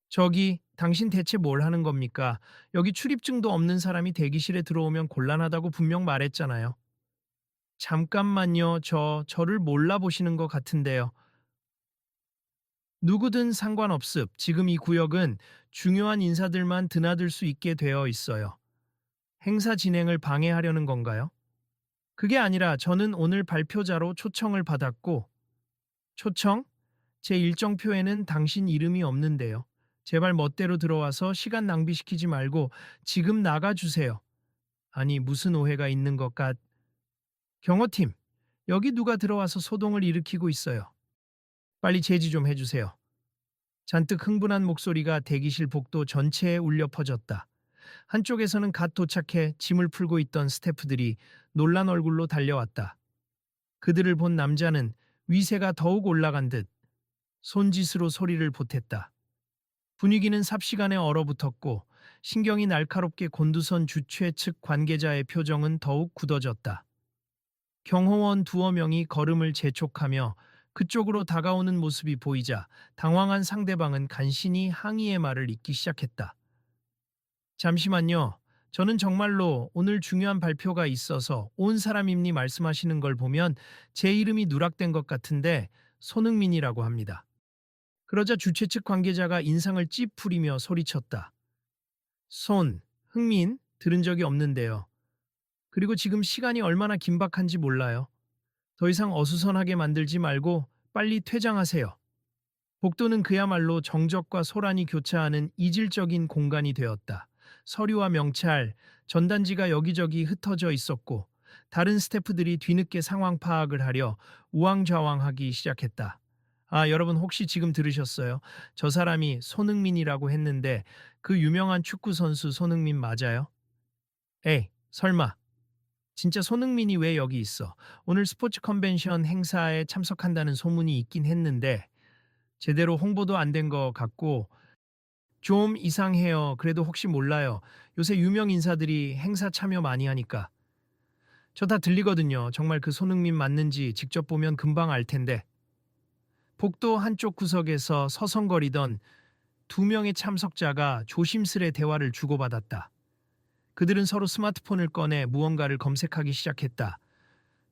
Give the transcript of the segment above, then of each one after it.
저기, 당신 대체 뭘 하는 겁니까? 여기 출입증도 없는 사람이 대기실에 들어오면 곤란하다고 분명 말했잖아요. 잠깐만요. 저를 몰라보시는 것 같은데요. 누구든 상관없습. 지금 이 구역은 중요한 인사들만 드나들 수 있게 되어 있어요. 행사 진행을 방해하려는 건가요? 그게 아니라 저는 오늘 발표자로 초청을 받았고, 초청? 제 일정표에는 당신 이름이 없는데요. 제발 멋대로 들어와서 시간 낭비시키지 말고 지금 나가주세요. 아니, 무슨 오해가 있는 것 같... 경호팀, 여기 누가 들어와서 소동을 일으키고 있어요. 빨리 제지 좀 해주세요. 잔뜩 흥분한 목소리가 대기실 복도 전체에 울려 퍼졌다. 한쪽에서는 갓 도착해 짐을 풀고 있던 스태프들이 놀란 얼굴로 달려왔다. 그들을 본 남자는 위세가 더욱 올라간 듯 손짓으로 소리를 보탰다. 분위기는 삽시간에 얼어붙었고 신경이 날카롭게 곤두선 주최 측 관계자의 표정은 더욱 굳어졌다. 경호원 두어 명이 걸음을 재촉하며 그쪽으로 다가오는 모습이 보이자 당황한 상대방은 간신히 항의의 말을 잇기 시작했다. 잠시만요. 저는 정말로 오늘 중요한 발표가 있어서 온 사람입니 말씀하시는 걸 보면 제 이름이 누락된 것 같은데 손흥민이라고 합니다. 그러자 주최 측 관계자가 인상을 찌푸리며 소리쳤다. 흥민, 들은 적이 없는데요. 그리고 지금 시간이 얼마나 긴박한지 몰라요. 더 이상 어수선하게 만들지 말고 빨리 퇴장하세요. 복도는 그야말로 정적과 소란이 교차하는 이질적인 공간이 되었다. 서류와 명찰, 전단지가 여기저기 흩어져 있었고 다른 스태프들이 뒤늦게 상황 파악을 하려 우왕좌왕하기 시작했다. 아, 여러분 혹시 지금 들으셨어요? 저 사람이 손흥민이라고 했는데 그 유명한 축구 선수 손흥민 맞아요? 에이, 설마. 진짜 손흥민이 왜 여기 있어? 오늘 스포츠 컨벤션 행사에 참석한다는 소문이 있긴 했는데 제대로 홍보도 안 된 것 같고 좀 이상해요. 그래도 혹시 몰라요. 요새 유명 인사들이 행사 참여 많이 하니까. 저 다 들리거든요. 정말 그 손흥민 맞는지 직접 보면 금방 알 텐데. 복도 한쪽 구석에서 서성거리던 두 명의 참석자가 조심스레 대화를 주고받았다. 그들은 서로 스마트폰을 꺼내 무언가를 검색하기 시작했다.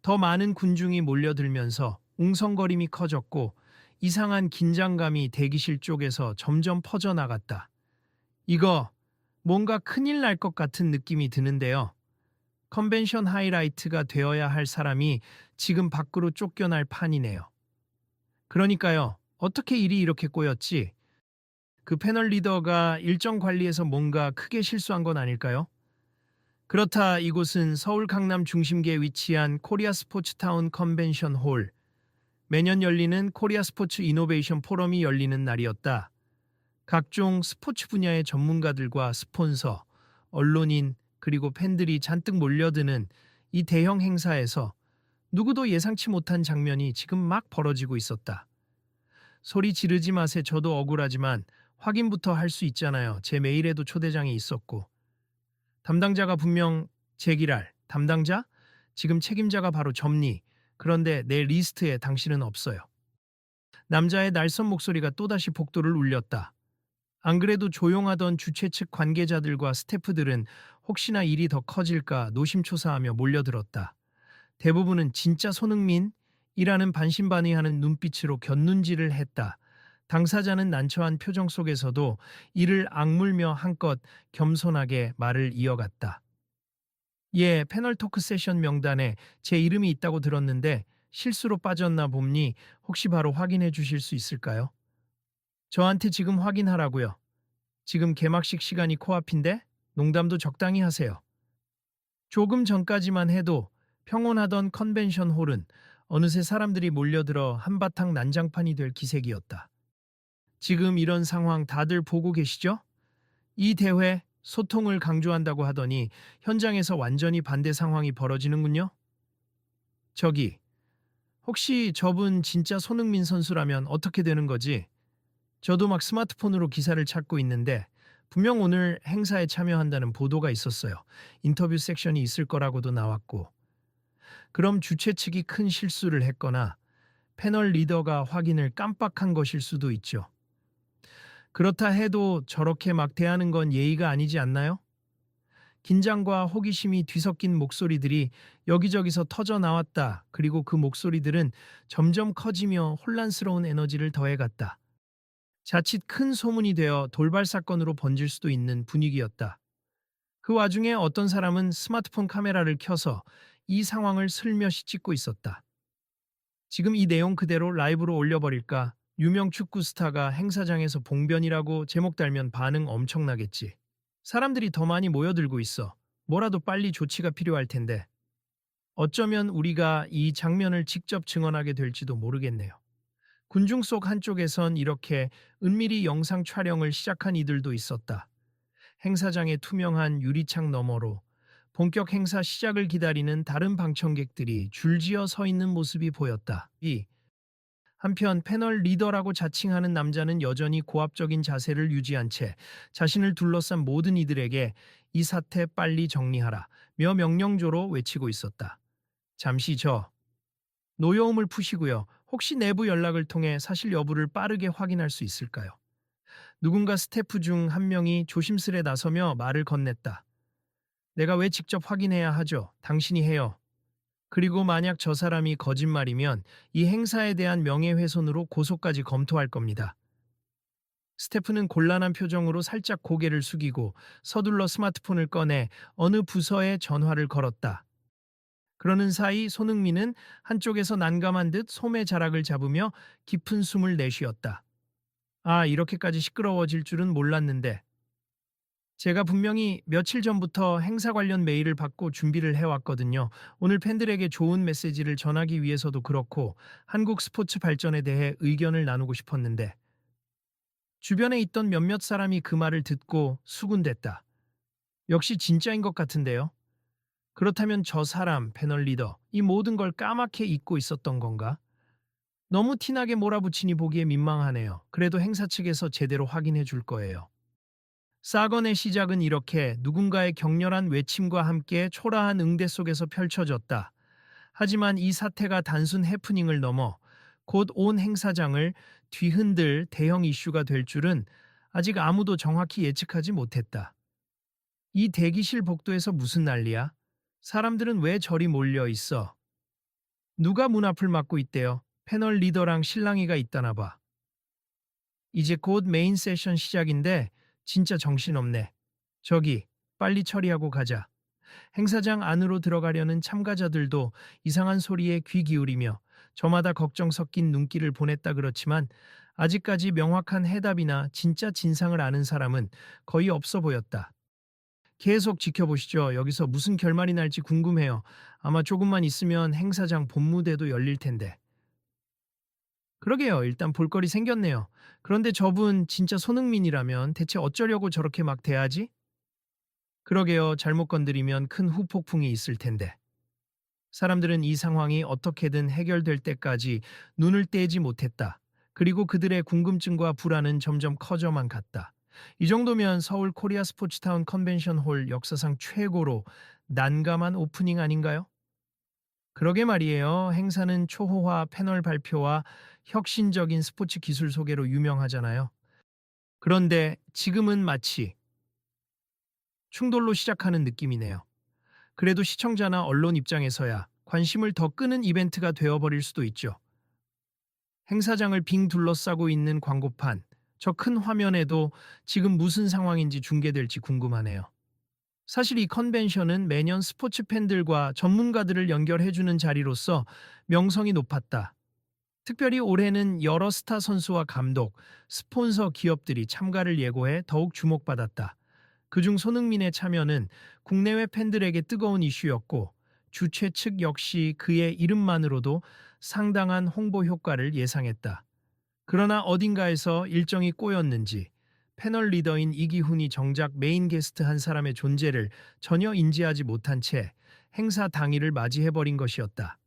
더 많은 군중이 몰려들면서 웅성거림이 커졌고 이상한 긴장감이 대기실 쪽에서 점점 퍼져나갔다. 이거 뭔가 큰일 날 것 같은 느낌이 드는데요. 컨벤션 하이라이트가 되어야 할 사람이 지금 밖으로 쫓겨날 판이네요. 그러니까요. 어떻게 일이 이렇게 꼬였지? 그 패널 리더가 일정 관리에서 뭔가 크게 실수한 건 아닐까요? 그렇다 이곳은 서울 강남 중심계에 위치한 코리아 스포츠타운 컨벤션 홀. 매년 열리는 코리아 스포츠 이노베이션 포럼이 열리는 날이었다. 각종 스포츠 분야의 전문가들과 스폰서, 언론인, 그리고 팬들이 잔뜩 몰려드는 이 대형 행사에서 누구도 예상치 못한 장면이 지금 막 벌어지고 있었다. 소리 지르지 마세. 저도 억울하지만 확인부터 할 수 있잖아요. 제 메일에도 초대장이 있었고. 담당자가 분명 제기랄. 담당자? 지금 책임자가 바로 접니. 그런데 내 리스트에 당신은 없어요. 남자의 날선 목소리가 또다시 복도를 울렸다. 안 그래도 조용하던 주최 측 관계자들과 스태프들은 혹시나 일이 더 커질까 노심초사하며 몰려들었다. 대부분은 진짜 손흥민이라는 반신반의하는 눈빛으로 곁눈질을 했다. 당사자는 난처한 표정 속에서도 이를 악물며 한껏 겸손하게 말을 이어갔다. 예, 패널 토크 세션 명단에 제 이름이 있다고 들었는데 실수로 빠졌나 봅니. 혹시 바로 확인해 주실 수 있을까요? 저한테 지금 확인하라고요. 지금 개막식 시간이 코앞인데 농담도 적당히 하세요. 조금 전까지만 해도 평온하던 컨벤션 홀은 어느새 사람들이 몰려들어 한바탕 난장판이 될 기색이었다. 지금 이런 상황 다들 보고 계시죠? 이 대회 소통을 강조한다고 하더니 현장에서 완전히 반대 상황이 벌어지는군요. 저기, 혹시 저분 진짜 손흥민 선수라면 어떻게 되는 거지? 저도 막 스마트폰으로 기사를 찾고 있는데 분명 오늘 행사에 참여한다는 보도가 있었어요. 인터뷰 섹션이 있을 거라고도 나왔고. 그럼 주최 측이 큰 실수를 했거나 패널 리더가 확인을 깜빡한 것일 수도 있죠. 그렇다 해도 저렇게 막 대하는 건 예의가 아니지 않나요? 긴장과 호기심이 뒤섞인 목소리들이 여기저기서 터져 나왔다. 그리고 그 목소리들은 점점 커지며 혼란스러운 에너지를 더해갔다. 자칫 큰 소문이 되어 돌발 사건으로 번질 수도 있는 분위기였다. 그 와중에 어떤 사람은 스마트폰 카메라를 켜서 이 상황을 슬며시 찍고 있었다. 지금 이 내용 그대로 라이브로 올려버릴까? 유명 축구 스타가 행사장에서 봉변이라고 제목 달면 반응 엄청나겠지. 사람들이 더 많이 모여들고 있어. 뭐라도 빨리 조치가 필요할 텐데. 어쩌면 우리가 이 장면을 직접 증언하게 될지도 모르겠네요. 군중 속 한쪽에선 이렇게 은밀히 영상 촬영을 시작한 이들도 있었다. 행사장의 투명한 유리창 너머로 본격 행사 시작을 기다리는 다른 방청객들이 줄지어 서 있는 모습이 보였다. 한편 패널 리더라고 자칭하는 남자는 여전히 고압적인 자세를 유지한 채 자신을 둘러싼 모든 이들에게 이 사태 빨리 정리하라 며 명령조로 외치고 있었다. 잠시 노여움을 푸시고요. 혹시 내부 연락을 통해 사실 여부를 빠르게 확인할 수 있을까요? 누군가 스태프 중 한 명이 조심스레 나서며 말을 건넸다. 내가 왜 직접 확인해야 하죠? 당신이 해요. 그리고 만약 저 사람이 거짓말이면 이 행사에 대한 명예훼손으로 고소까지 검토할 겁니다. 스태프는 곤란한 표정으로 살짝 고개를 숙이고 서둘러 스마트폰을 꺼내 어느 부서에 전화를 걸었다. 그러는 사이 손흥민은 한쪽에서 난감한 듯 소매 자락을 잡으며 깊은 숨을 내쉬었다. 아, 이렇게까지 시끄러워질 줄은 몰랐는데. 제가 분명히 며칠 전부터 행사 관련 메일을 받고 준비를 해왔거든요. 오늘 팬들에게 좋은 메시지를 전하기 위해서도 그렇고 한국 스포츠 발전에 대해 의견을 나누고 싶었는데 주변에 있던 몇몇 사람이 그 말을 듣고 수군댔다. 역시 진짜인 것 같은데요. 그렇다면 저 사람, 패널 리더, 이 모든 걸 까맣게 잊고 있었던 건가? 너무 티나게 몰아붙이니 보기에 민망하네요. 그래도 행사 측에서 제대로 확인해 줄 거예요. 사건의 시작은 이렇게 누군가의 격렬한 외침과 함께 초라한 응대 속에서 펼쳐졌다. 하지만 이 사태가 단순 해프닝을 넘어 곧 온 행사장을 뒤흔들 대형 이슈가 될 줄은 아직 아무도 정확히 예측하지 못했다. 이 대기실 복도에서 무슨 난리야? 사람들은 왜 저리 몰려 있어? 누가 문 앞을 막고 있대요? 패널 리더랑 실랑이가 있다나 봐. 이제 곧 메인 세션 시작인데 진짜 정신없네. 저기, 빨리 처리하고 가자. 행사장 안으로 들어가려는 참가자들도 이상한 소리에 귀 기울이며 저마다 걱정 섞인 눈길을 보냈다 그렇지만 아직까지 명확한 해답이나 진짜 진상을 아는 사람은 거의 없어 보였다. 계속 지켜보시죠. 여기서 무슨 결말이 날지 궁금해요. 아마 조금만 있으면 행사장 본무대도 열릴 텐데. 그러게요. 일단 볼거리 생겼네요. 그런데 저분 진짜 손흥민이라면 대체 어쩌려고 저렇게 막 대하지? 그러게요. 잘못 건드리면 큰 후폭풍이 있을 텐데. 사람들은 이 상황이 어떻게든 해결될 때까지 눈을 떼지 못했다. 그리고 그들의 궁금증과 불안은 점점 커져만 갔다. 이 정도면 서울 코리아 스포츠타운 컨벤션 홀 역사상 최고로 난감한 오프닝 아닌가요? 그러게 말이에요. 행사는 초호화 패널 발표와 혁신적인 스포츠 기술 소개로 유명하잖아요. 그런데 지금은 마치 충돌로 시작하는 느낌이네요. 그래도 시청자나 언론 입장에서야 관심을 더 끄는 이벤트가 되어버릴 수도 있죠. 행사장을 빙 둘러싸고 있는 광고판, 저 큰 화면에도 지금 무슨 상황인지 중계될지 궁금하네요. 사실 이 컨벤션은 매년 스포츠 팬들과 전문가들을 연결해주는 자리로서 명성이 높았다. 특별히 올해는 여러 스타 선수와 감독, 스폰서 기업들이 참가를 예고해 더욱 주목받았다. 그중 손흥민의 참여는 국내외 팬들에게 뜨거운 이슈였고 주최 측 역시 그의 이름만으로도 상당한 홍보 효과를 예상했다. 그러나 어딘가에서 일정이 꼬였는지 패널 리더인 이기훈이 정작 메인 게스트 한 사람의 존재를 전혀 인지하지 못한 채 행사 당일을 맞이해버린 것이었다.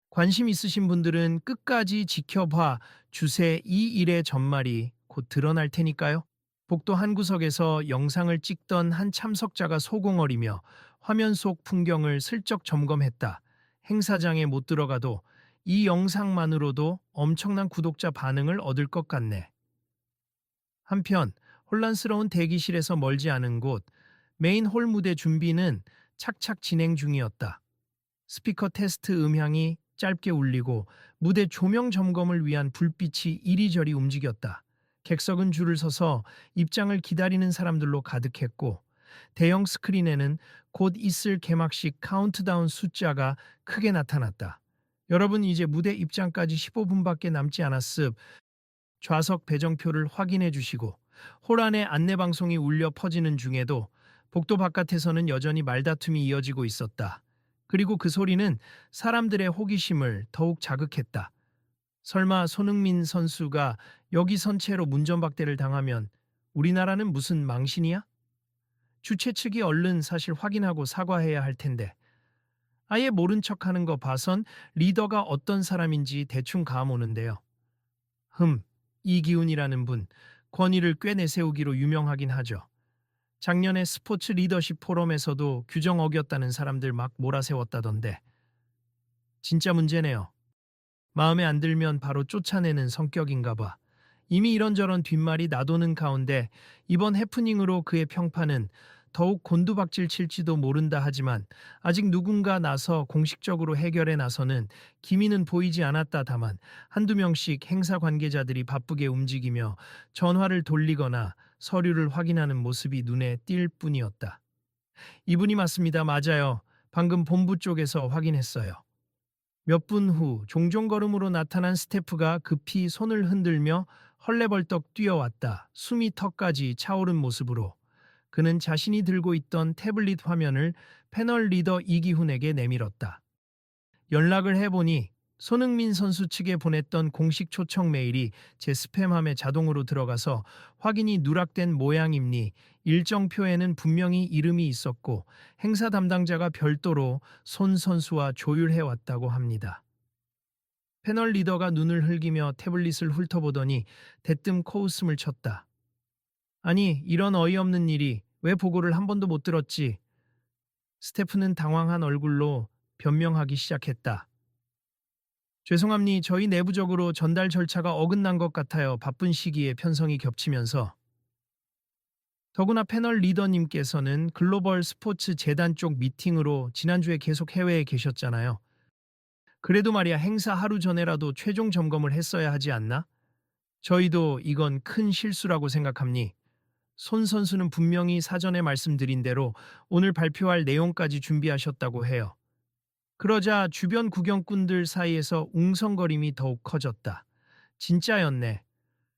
관심 있으신 분들은 끝까지 지켜봐 주세. 이 일의 전말이 곧 드러날 테니까요. 복도 한 구석에서 영상을 찍던 한 참석자가 소공어리며 화면 속 풍경을 슬쩍 점검했다. 행사장에 못 들어가도 이 영상만으로도 엄청난 구독자 반응을 얻을 것 같네. 한편 혼란스러운 대기실에서 멀지 않은 곳 메인 홀 무대 준비는 착착 진행 중이었다. 스피커 테스트 음향이 짧게 울리고 무대 조명 점검을 위한 불빛이 이리저리 움직였다. 객석은 줄을 서서 입장을 기다리는 사람들로 가득했고 대형 스크린에는 곧 있을 개막식 카운트다운 숫자가 크게 나타났다. 여러분 이제 무대 입장까지 15분밖에 남지 않았습. 좌석 배정표를 확인해 주시고 홀 안에 안내방송이 울려 퍼지는 중에도 복도 바깥에서는 여전히 말다툼이 이어지고 있었다. 그리고 그 소리는 사람들의 호기심을 더욱 자극했다. 설마 손흥민 선수가 여기 선 채로 문전박대를 당하면 우리나라는 무슨 망신이야? 주최 측이 얼른 사실 확인하고 사과해야 할 텐데. 아예 모른 척하는 거 봐선 리더가 어떤 사람인지 대충 감 오는데요. 이기훈이라는 분, 권위를 꽤 내세우기로 유명하긴 하죠. 작년에 스포츠 리더십 포럼에서도 규정 어겼다는 사람들 막 몰아세웠다던데. 진짜 문제네요. 마음에 안 들면 바로 쫓아내는 성격인가 봐. 이미 이런저런 뒷말이 나도는 가운데 이번 해프닝으로 그의 평판은 더욱 곤두박질 칠지도 모른다 하지만 아직 누군가 나서 공식적으로 해결에 나서는 기미는 보이지 않았다. 다만 한두 명씩 행사 관계자들이 바쁘게 움직이며 전화를 돌리거나 서류를 확인하는 모습이 눈에 띌 뿐이었다. 이분이 맞습니다. 맞아요. 방금 본부 쪽에서 확인했어요. 몇 분 후 종종걸음으로 나타난 스태프가 급히 손을 흔들며 헐레벌떡 뛰어왔다. 숨이 턱까지 차오른 모습으로. 그는 자신이 들고 있던 태블릿 화면을 패널 리더 이기훈에게 내밀었다. 연락을 해보니 손흥민 선수 측에 보냈던 공식 초청 메일이 제 스팸함에 자동으로 들어가서 확인이 누락된 모양입니. 일정표에는 분명히 이름이 있었고 행사 담당자가 별도로 손 선수와 조율해왔다고 합니다. 패널 리더가 눈을 흘기며 태블릿을 훑어보더니 대뜸 코웃음을 쳤다. 아니, 이런 어이없는 일이 왜 보고를 한 번도 못 들었지? 스태프는 당황한 얼굴로 변명하기 시작했다. 죄송합니 저희 내부적으로 전달 절차가 어긋난 것 같아요. 바쁜 시기에 편성이 겹치면서. 더구나 패널 리더님께서는 글로벌 스포츠 재단 쪽 미팅으로 지난주에 계속 해외에 계셨잖아요. 그래도 말이야 행사 하루 전에라도 최종 점검을 했어야 하지 않나? 저희도 이건 큰 실수라고 생각합니. 손 선수는 분명히 사전에 말씀드린 대로 오늘 발표할 내용까지 준비하셨다고 해요. 그러자 주변 구경꾼들 사이에서 웅성거림이 더욱 커졌다. 진짜였네.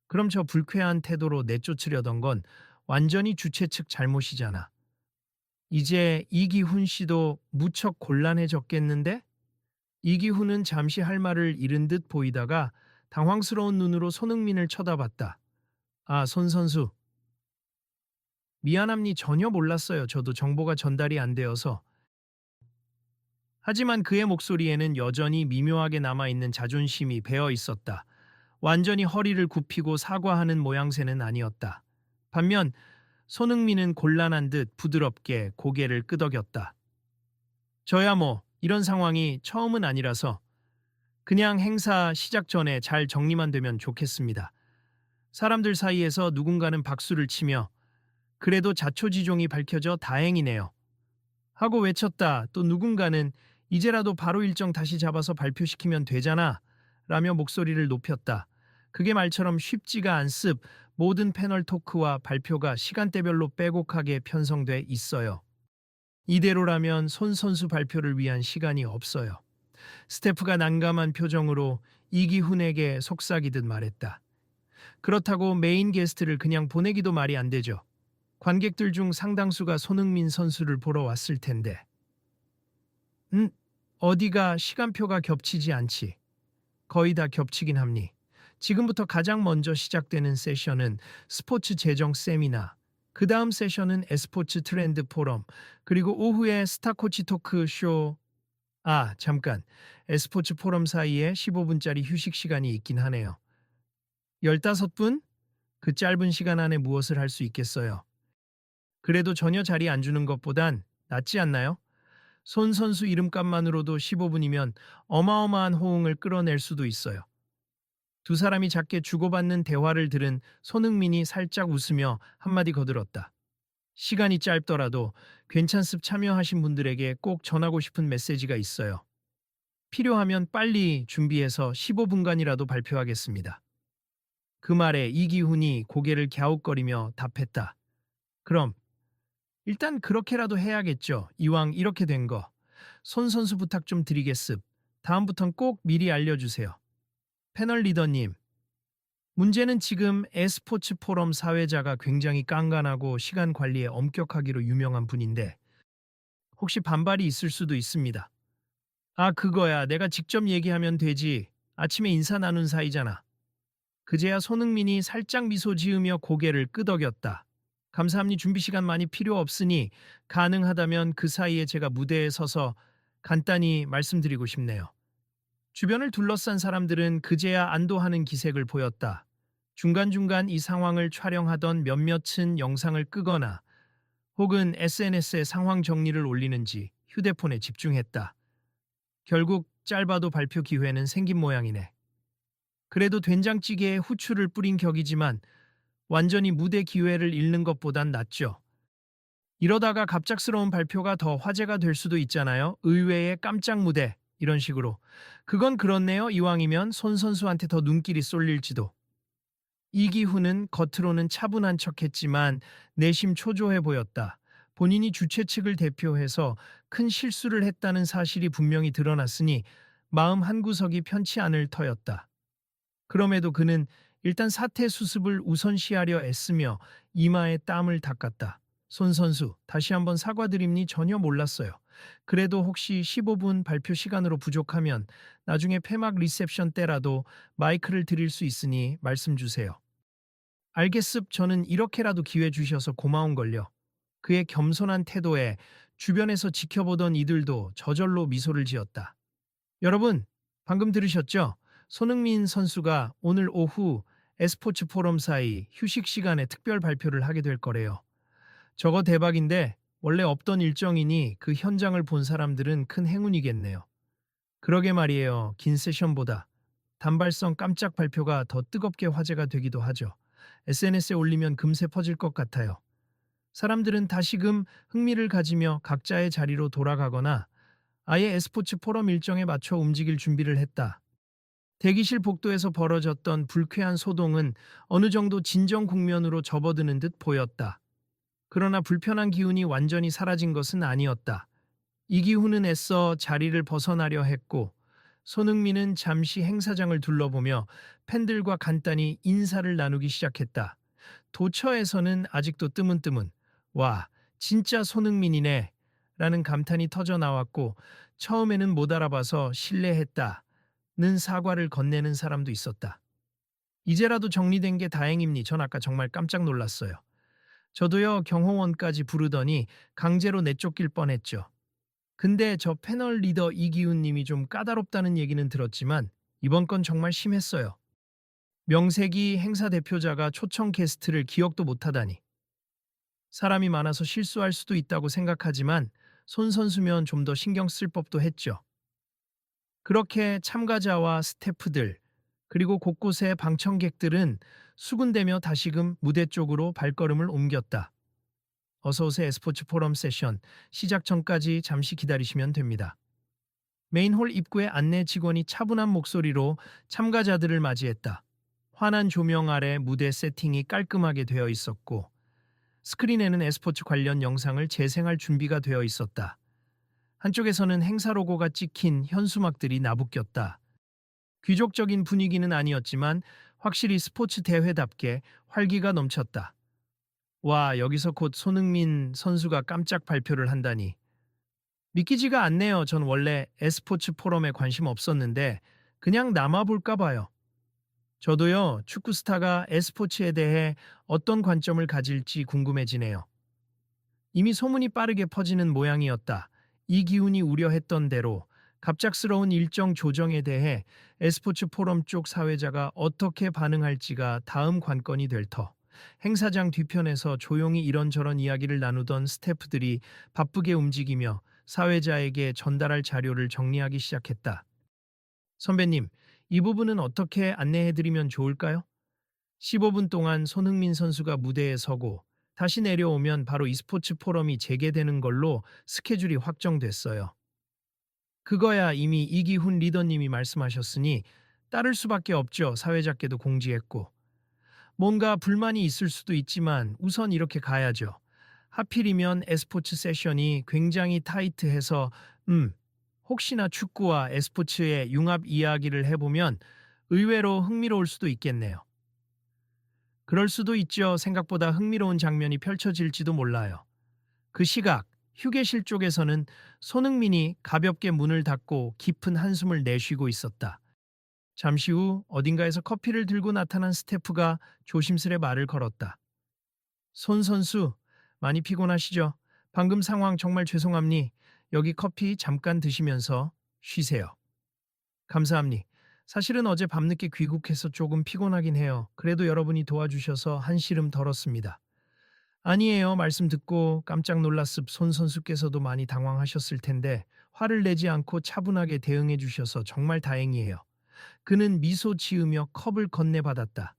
그럼 저 불쾌한 태도로 내쫓으려던 건 완전히 주최 측 잘못이잖아. 이제 이기훈 씨도 무척 곤란해졌겠는데? 이기훈은 잠시 할 말을 잃은 듯 보이다가 당황스러운 눈으로 손흥민을 쳐다봤다. 아, 손 선수. 미안합니 전혀 몰랐어요. 저도 정보가 전달이 안 되어서. 하지만 그의 목소리에는 여전히 미묘하게 남아있는 자존심이 배어 있었다. 완전히 허리를 굽히고 사과하는 모양새는 아니었다. 반면 손흥민은 곤란한 듯 부드럽게 고개를 끄덕였다. 저야 뭐 이런 상황이 처음은 아니라서 그냥 행사 시작 전에 잘 정리만 되면 좋겠습니다. 사람들 사이에서 누군가는 박수를 치며 그래도 자초지종이 밝혀져 다행이네요. 하고 외쳤다. 또 누군가는 이제라도 바로 일정 다시 잡아서 발표시키면 되잖아 라며 목소리를 높였다. 그게 말처럼 쉽지가 않습. 모든 패널 토크와 발표가 시간대별로 빼곡하게 편성돼 있어요. 이대로라면 손 선수 발표를 위한 시간이 없어요. 스태프가 난감한 표정으로 이기훈에게 속삭이듯 말했다. 그렇다고 메인 게스트를 그냥 보내기도 말이 안 되죠. 관객들 중 상당수가 손흥민 선수를 보러 왔을 텐데. 어디가 시간표가 겹치지 않지. 거의 다 겹치긴 합니. 지금부터 가장 먼저 시작되는 세션은 스포츠 재정 세미나, 그 다음 세션은 e스포츠 트렌드 포럼, 그리고 오후에 스타코치 토크 쇼. 아, 잠깐. e스포츠 포럼 사이에 15분짜리 휴식 시간이 있긴 하네요. 15분? 그 짧은 시간 안에 무엇을 할 수 있겠어요? 그래도 전혀 자리 안 주는 것보단 낫지 않나요? 손 선수 이름값만으로도 15분이면 어마어마한 호응을 끌어낼 수도 있어요. 두 사람이 작게 주고받는 대화를 들은 손흥민이 살짝 웃으며 한마디 거들었다. 시간이 짧더라도 괜찮습 참여하신 분들에게 꼭 전하고 싶은 메시지가 있어요. 필요하면 빨리 준비해서 15분간이라도 발표하겠습니다. 그 말에 이기훈이 고개를 갸웃거리며 답했다. 그럼 일단 그렇게라도 해야겠죠. 이왕 이렇게 된 거. 손 선수 부탁 좀 드리겠습. 다음부턴 꼭 미리 알려주세요. 패널 리더님, 문제는 지금 e스포츠 포럼 사회자가 굉장히 깐깐하고 시간 관리에 엄격하기로 유명한 분인데 혹시 반발이 있을 수도 있습니다. 아, 그거야. 내가 직접 얘기하면 되지. 아침에 인사 나눈 사이잖아. 그제야 손흥민이 살짝 미소 지으며 고개를 끄덕였다. 감사합니 준비 시간 많이 필요 없으니 가능하다면 그 사이에 제가 무대에 서서 간단히 말씀드리고 싶네요. 주변을 둘러싼 사람들은 그제야 안도하는 기색을 보였다. 중간중간 이 상황을 촬영하던 몇몇은 영상을 끄거나 혹은 SNS에 상황 정리를 올리는지 휴대폰에 집중했다. 결국 짧아도 발표 기회는 생긴 모양이네. 그래도 된장찌개에 후추를 뿌린 격이지만 완전히 무대 기회를 잃는 것보단 낫죠. 이러다가 갑작스러운 발표가 더 화제가 될 수도 있잖아요. 의외의 깜짝 무대 이런 식으로. 그건 그렇네요. 이왕이면 손 선수한테 더 눈길이 쏠릴지도. 이기훈은 겉으로는 차분한 척했지만 내심 초조해 보였다. 본인이 주최 측을 대표해서 큰 실수를 했다는 사실이 분명히 드러났으니 마음 한구석이 편치 않을 터였다. 그럼에도 그는 일단 사태 수습을 우선시하려 애쓰며 이마에 땀을 닦았다. 손 선수, 다시 한번 사과드립니 전혀 몰랐어요. 그래도 혹시 15분 발표 시간으로 부족하면 나중에 폐막 리셉션 때라도 마이크를 드릴 수 있으니 말씀 주세요. 알겠습. 저는 이렇게라도 기회 주셔서 고마운걸요. 그의 겸손한 태도에 주변에서 지켜보던 이들도 저절로 미소를 지었다. 여러분, 방금 들으셨죠? 손흥민 선수가 오늘 오후 e스포츠 포럼 사이 휴식 시간에 특별 발표를 하게 될 거래요. 저거 대박인데 원래 없던 일정이니 그 현장을 본 사람들은 큰 행운이겠네요. 그러게 말이에요. 긴 세션보다 단발성 깜짝 발표가 더 뜨겁게 화제가 되기도 하죠. SNS에 올리면 금세 퍼질 것 같아요. 사람들은 다시금 흥미를 가지며 각자의 자리로 돌아가거나 아예 e스포츠 포럼 일정에 맞춰 움직일 준비를 했다. 대기실 복도에서 벌어졌던 불쾌한 소동은 어느 정도 진정 국면으로 접어드는 듯 보였다. 그러나 불편한 기운이 완전히 사라진 것은 아니었다. 이기훈은 애써 자리를 벗어나려 했고 손흥민은 잠시 행사장을 둘러보며 팬들과 간단히 인사를 나누기 시작했다. 도처에서는 아직도 뜨문뜨문 와, 진짜 손흥민이네 라는 감탄이 터져 나왔고 처음에는 못 알아봐서 실례했다 는 사과를 건네는 사람도 있었다. 이제라도 정리된 게 다행입니. 전 아까 정말 깜짝 놀랐어요. 저도요 경호원까지 부르더니 강제로 내쫓길 뻔했죠. 근데 저 패널 리더 이기훈 님이 좀 까다롭다는 얘기는 들었지만 이번 건 정말 심했어요. 명색이 행사 대표자가 초청 게스트를 기억도 못하다니. 사람이 많아서 실수할 수도 있다고 생각하지만 손 선수면 좀 더 신경 쓸 법도 했죠. 그렇게 참가자와 스태프들 그리고 곳곳의 방청객들은 수군대며 다시금 무대 쪽으로 발걸음을 옮겼다. 어서오세요 e스포츠 포럼 세션 시작 전까지 잠시 기다리시면 됩니다. 메인홀 입구에 안내 직원이 차분한 목소리로 참가자들을 맞이했다. 환한 조명 아래 무대 세팅이 깔끔하게 되어 있었고 스크린에는 e스포츠 관련 영상을 재생할 준비가 되어 있었다. 한쪽에서는 행사 로고가 찍힌 현수막들이 나부꼈다. 귀족적인 분위기는 아니었지만 확실히 스포츠 대회답게 활기가 넘쳤다. 와, 여기서 곧 손흥민 선수가 깜짝 발표를 한다니. 믿기지가 않네요. 전 원래 e스포츠 포럼에 관심 없었는데 그냥 남아볼까 봐요. 저도요, 축구 스타가 e스포츠에 대해 어떤 관점을 가질지 궁금해지네요. 이미 소문이 빠르게 퍼지는 모양이었다. 이 기운이 우려했던 대로 갑작스러운 일정 조정에 대해 e스포츠 포럼 쪽 사회자가 어떻게 반응할지가 다음 관건이 될 터. 행사장 뒤편에서 조용히 이런저런 이야기를 나누던 스태프들이 바쁘게 움직이며 사회자에게 전달할 자료를 정리하기 시작했다. 선배님, 이 부분은 어떻게 안내해드리면 좋을까요? 15분 동안 손흥민 선수가 무대에 서고 다시 내려오면 바로 e스포츠 포럼이 재개되는 걸로 스케줄이 확정됐어요. 그거야 이미 이기훈 리더님이 말씀하셨으니 따를 수밖에 없죠. 사회자께도 공지했고. 뭔가 불만이 있을 수도 있지만 우선 이렇게 가야죠. 하필이면 e스포츠 세션이 굉장히 타이트해서 혹시나 축구와 e스포츠의 융합 이야기를 해보면 의외로 흥미로울 수도 있겠네요. 그럴 수도 있죠. 생각보다 흥미로운 장면이 펼쳐질지도 몰라요. 그 시각 휴게실 쪽에서는 손흥민이 가볍게 문을 닫고 깊은 한숨을 내쉬고 있었다. 잠시 후 어딘가에서 커피를 들고 나타난 스태프가 조심스레 말을 걸었다. 손 선수, 많이 피곤하시죠? 방금 상황 정말 죄송합니. 여기 커피 잠깐 드시면서 쉬세요. 감사합니. 사실은 어제 밤늦게 귀국해서 조금 피곤하긴 해요. 그래도 여러분이 도와주셔서 한시름 덜었습니다. 아니에요. 말씀 듣고 깜짝 놀랐습. 손 선수께서도 많이 당황하셨을 텐데 화를 내지 않고 차분하게 대응해 주셔서 정말 다행이에요. 그는 미소 지으며 컵을 건네받았다.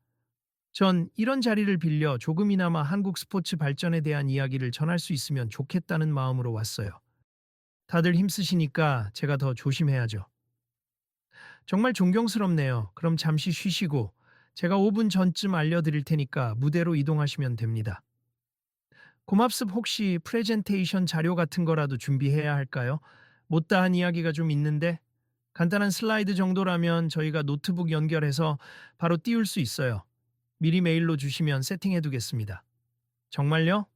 전 이런 자리를 빌려 조금이나마 한국 스포츠 발전에 대한 이야기를 전할 수 있으면 좋겠다는 마음으로 왔어요. 다들 힘쓰시니까 제가 더 조심해야죠. 정말 존경스럽네요. 그럼 잠시 쉬시고 제가 5분 전쯤 알려드릴 테니까 무대로 이동하시면 됩니다. 고맙습. 혹시 프레젠테이션 자료 같은 거라도 준비해야 할까요? 못다한 이야기가 좀 있는데 간단한 슬라이드 정도라면 저희가 노트북 연결해서 바로 띄울 수 있어요. 미리 메일로 주시면 세팅해 두겠습니다. 정말요?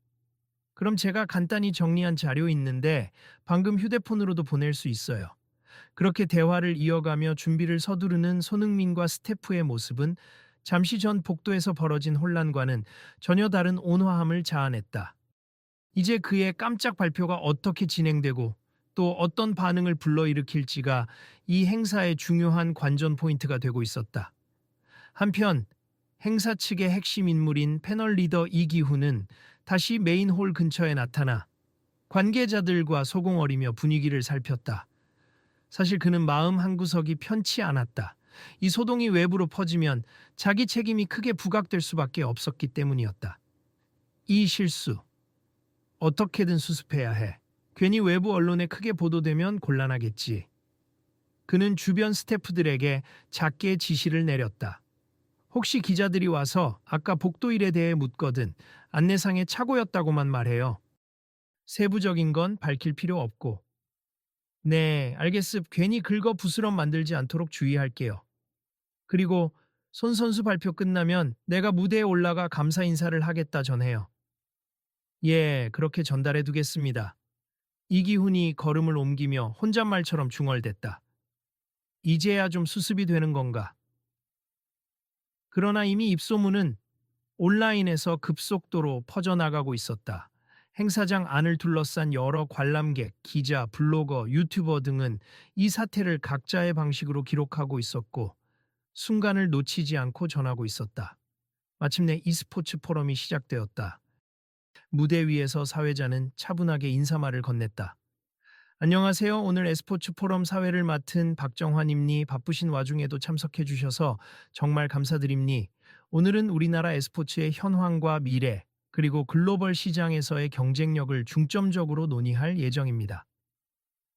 그럼 제가 간단히 정리한 자료 있는데 방금 휴대폰으로도 보낼 수 있어요. 그렇게 대화를 이어가며 준비를 서두르는 손흥민과 스태프의 모습은 잠시 전 복도에서 벌어진 혼란과는 전혀 다른 온화함을 자아냈다. 이제 그의 깜짝 발표가 어떻게 진행되고 또 어떤 반응을 불러일으킬지가 이 행사의 중요한 관전 포인트가 되고 있었다. 한편 행사 측의 핵심 인물인 패널 리더 이기훈은 다시 메인홀 근처에 나타나 관계자들과 소공어리며 분위기를 살폈다. 사실 그는 마음 한구석이 편치 않았다. 이 소동이 외부로 퍼지면 자기 책임이 크게 부각될 수밖에 없었기 때문이었다. 이 실수, 어떻게든 수습해야 해. 괜히 외부 언론에 크게 보도되면 곤란하겠지. 그는 주변 스태프들에게 작게 지시를 내렸다. 혹시 기자들이 와서 아까 복도 일에 대해 묻거든 안내상에 착오였다고만 말해요. 세부적인 건 밝힐 필요 없고. 네, 알겠습. 괜히 긁어 부스럼 만들지 않도록 주의할게요. 그리고 손 선수 발표 끝나면 내가 무대에 올라가 감사 인사를 하겠다 전해요. 예, 그렇게 전달해 두겠습니다. 이기훈이 걸음을 옮기며 혼잣말처럼 중얼댔다. 이제야 좀 수습이 되는 건가? 그러나 이미 입소문은 온라인에서 급속도로 퍼져나가고 있었다. 행사장 안을 둘러싼 여러 관람객, 기자, 블로거, 유튜버 등은 이 사태를 각자의 방식으로 기록하고 있었고 순간을 놓치지 않고 전하고 있었다. 마침내 e스포츠 포럼이 시작되었다. 무대 위에서 사회자는 차분하게 인사말을 건넸다. 안녕하세요. 오늘 e스포츠 포럼 사회를 맡은 박정환입니. 바쁘신 와중에도 참석해 주셔서 정말 감사드립니. 오늘은 우리나라 e스포츠의 현황과 미래, 그리고 글로벌 시장에서의 경쟁력을 중점적으로 논의할 예정입니다.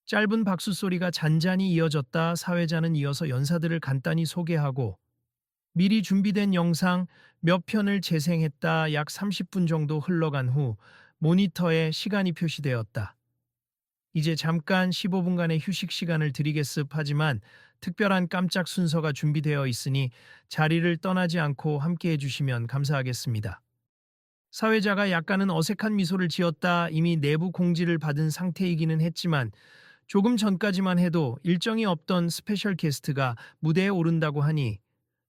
짧은 박수 소리가 잔잔히 이어졌다. 사회자는 이어서 연사들을 간단히 소개하고 미리 준비된 영상 몇 편을 재생했다. 약 30분 정도 흘러간 후 모니터에 시간이 표시되었다. 이제 잠깐 15분간의 휴식 시간을 드리겠습. 하지만 특별한 깜짝 순서가 준비되어 있으니 자리를 떠나지 않고 함께 해주시면 감사하겠습니다. 사회자가 약간은 어색한 미소를 지었다. 이미 내부 공지를 받은 상태이기는 했지만 조금 전까지만 해도 일정이 없던 스페셜 게스트가 무대에 오른다고 하니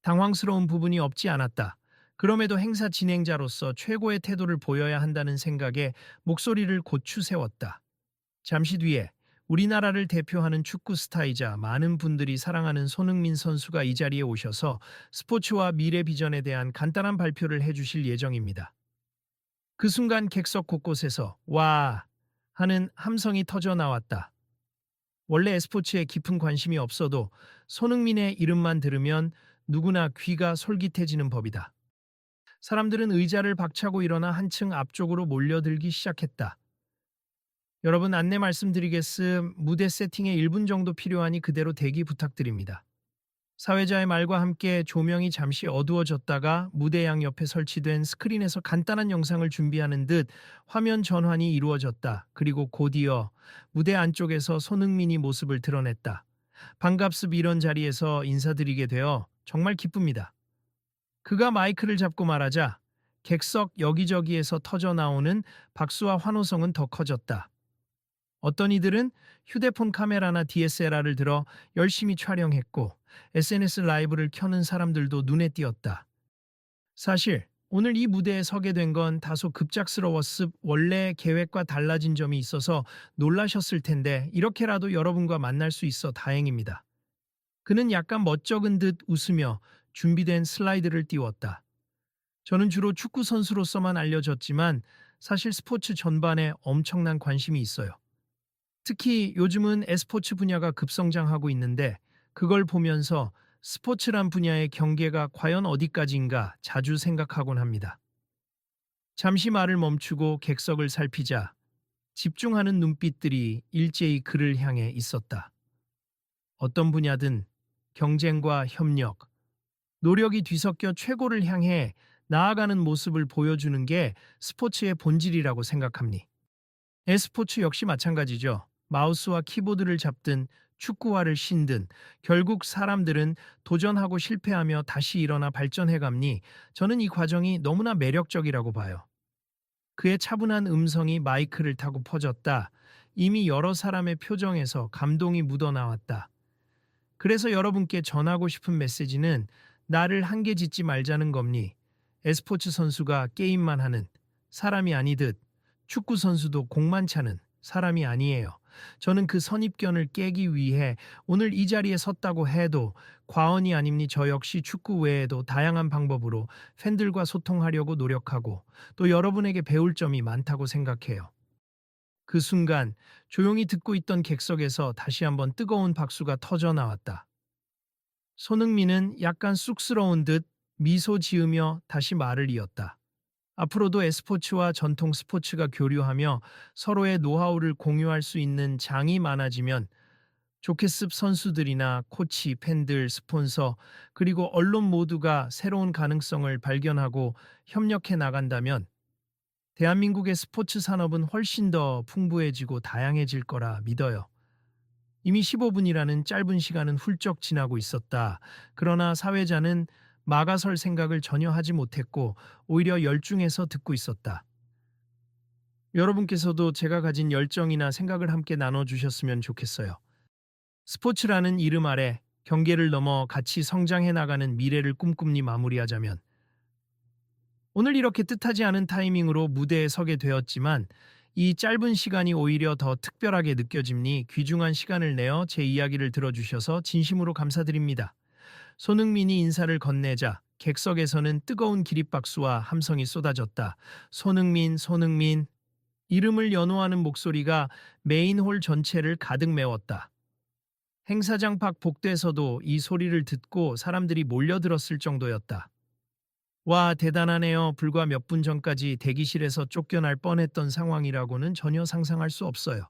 당황스러운 부분이 없지 않았다. 그럼에도 행사 진행자로서 최고의 태도를 보여야 한다는 생각에 목소리를 고추 세웠다. 잠시 뒤에 우리나라를 대표하는 축구 스타이자 많은 분들이 사랑하는 손흥민 선수가 이 자리에 오셔서 스포츠와 미래 비전에 대한 간단한 발표를 해주실 예정입니다. 그 순간 객석 곳곳에서 와 하는 함성이 터져 나왔다. 원래 에스포츠에 깊은 관심이 없어도 손흥민의 이름만 들으면 누구나 귀가 솔깃해지는 법이다. 사람들은 의자를 박차고 일어나 한층 앞쪽으로 몰려들기 시작했다. 여러분 안내 말씀드리겠음. 무대 세팅에 1분 정도 필요하니 그대로 대기 부탁드립니다. 사회자의 말과 함께 조명이 잠시 어두워졌다가 무대 양옆에 설치된 스크린에서 간단한 영상을 준비하는 듯 화면 전환이 이루어졌다. 그리고 곧이어 무대 안쪽에서 손흥민이 모습을 드러냈다. 반갑습 이런 자리에서 인사드리게 되어 정말 기쁩니다. 그가 마이크를 잡고 말하자 객석 여기저기에서 터져 나오는 박수와 환호성은 더 커졌다. 어떤 이들은 휴대폰 카메라나 DSLR을 들어 열심히 촬영했고 SNS 라이브를 켜는 사람들도 눈에 띄었다. 사실 오늘 이 무대에 서게 된 건 다소 급작스러웠습. 원래 계획과 달라진 점이 있어서 놀라셨을 텐데 이렇게라도 여러분과 만날 수 있어 다행입니다. 그는 약간 멋쩍은 듯 웃으며 준비된 슬라이드를 띄웠다. 저는 주로 축구 선수로서만 알려졌지만 사실 스포츠 전반에 엄청난 관심이 있어요. 특히 요즘은 e스포츠 분야가 급성장하고 있는데 그걸 보면서 스포츠란 분야의 경계가 과연 어디까지인가 자주 생각하곤 합니다. 잠시 말을 멈추고 객석을 살피자 집중하는 눈빛들이 일제히 그를 향해 있었다. 어떤 분야든 경쟁과 협력, 노력이 뒤섞여 최고를 향해 나아가는 모습을 보여주는 게 스포츠의 본질이라고 생각합니. e스포츠 역시 마찬가지죠. 마우스와 키보드를 잡든 축구화를 신든 결국 사람들은 도전하고 실패하며 다시 일어나 발전해감니 저는 이 과정이 너무나 매력적이라고 봐요. 그의 차분한 음성이 마이크를 타고 퍼졌다. 이미 여러 사람의 표정에서 감동이 묻어나왔다. 그래서 여러분께 전하고 싶은 메시지는 나를 한계 짓지 말자는 겁니. e스포츠 선수가 게임만 하는 사람이 아니듯 축구 선수도 공만 차는 사람이 아니에요. 저는 그 선입견을 깨기 위해 오늘 이 자리에 섰다고 해도 과언이 아닙니. 저 역시 축구 외에도 다양한 방법으로 팬들과 소통하려고 노력하고 또 여러분에게 배울 점이 많다고 생각해요. 그 순간 조용히 듣고 있던 객석에서 다시 한번 뜨거운 박수가 터져 나왔다. 손흥민은 약간 쑥스러운 듯 미소 지으며 다시 말을 이었다. 앞으로도 e스포츠와 전통 스포츠가 교류하며 서로의 노하우를 공유할 수 있는 장이 많아지면 좋겠습. 선수들이나 코치, 팬들, 스폰서, 그리고 언론 모두가 새로운 가능성을 발견하고 협력해 나간다면 대한민국의 스포츠 산업은 훨씬 더 풍부해지고 다양해질 거라 믿어요. 이미 15분이라는 짧은 시간은 훌쩍 지나고 있었다. 그러나 사회자는 막아설 생각을 전혀 하지 못했고 오히려 열중해서 듣고 있었다. 여러분께서도 제가 가진 열정이나 생각을 함께 나눠주셨으면 좋겠어요. 스포츠라는 이름 아래 경계를 넘어 같이 성장해 나가는 미래를 꿈꾸니 마무리하자면 오늘 이렇게 뜻하지 않은 타이밍으로 무대에 서게 되었지만 이 짧은 시간이 오히려 더 특별하게 느껴집니. 귀중한 시간을 내어 제 이야기를 들어주셔서 진심으로 감사드립니다. 손흥민이 인사를 건네자 객석에서는 뜨거운 기립박수와 함성이 쏟아졌다. 손흥민, 손흥민. 이름을 연호하는 목소리가 메인홀 전체를 가득 메웠다. 행사장 밖 복도에서도 이 소리를 듣고 사람들이 몰려들었을 정도였다. 와, 대단하네요. 불과 몇 분 전까지 대기실에서 쫓겨날 뻔했던 상황이라고는 전혀 상상할 수 없어요.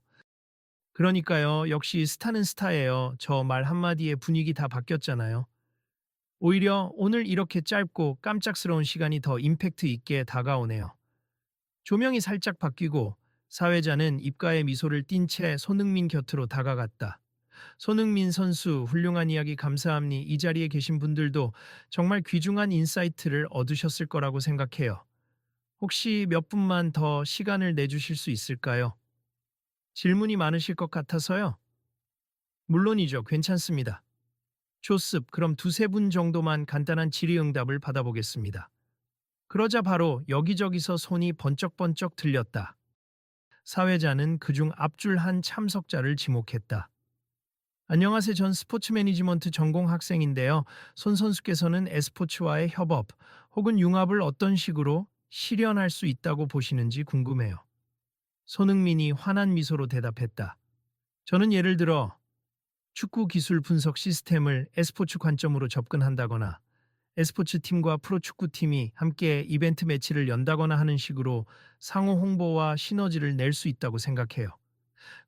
그러니까요. 역시 스타는 스타예요. 저 말 한마디에 분위기 다 바뀌었잖아요. 오히려 오늘 이렇게 짧고 깜짝스러운 시간이 더 임팩트 있게 다가오네요. 조명이 살짝 바뀌고 사회자는 입가에 미소를 띤 채 손흥민 곁으로 다가갔다. 손흥민 선수 훌륭한 이야기 감사합니. 이 자리에 계신 분들도 정말 귀중한 인사이트를 얻으셨을 거라고 생각해요. 혹시 몇 분만 더 시간을 내주실 수 있을까요? 질문이 많으실 것 같아서요. 물론이죠. 괜찮습니다. 좋습. 그럼 두세 분 정도만 간단한 질의응답을 받아보겠습니다. 그러자 바로 여기저기서 손이 번쩍번쩍 들렸다. 사회자는 그중 앞줄 한 참석자를 지목했다. 안녕하세요. 전 스포츠 매니지먼트 전공 학생인데요. 손 선수께서는 e스포츠와의 협업 혹은 융합을 어떤 식으로 실현할 수 있다고 보시는지 궁금해요. 손흥민이 환한 미소로 대답했다. 저는 예를 들어 축구 기술 분석 시스템을 e스포츠 관점으로 접근한다거나 e스포츠 팀과 프로축구팀이 함께 이벤트 매치를 연다거나 하는 식으로 상호 홍보와 시너지를 낼 수 있다고 생각해요.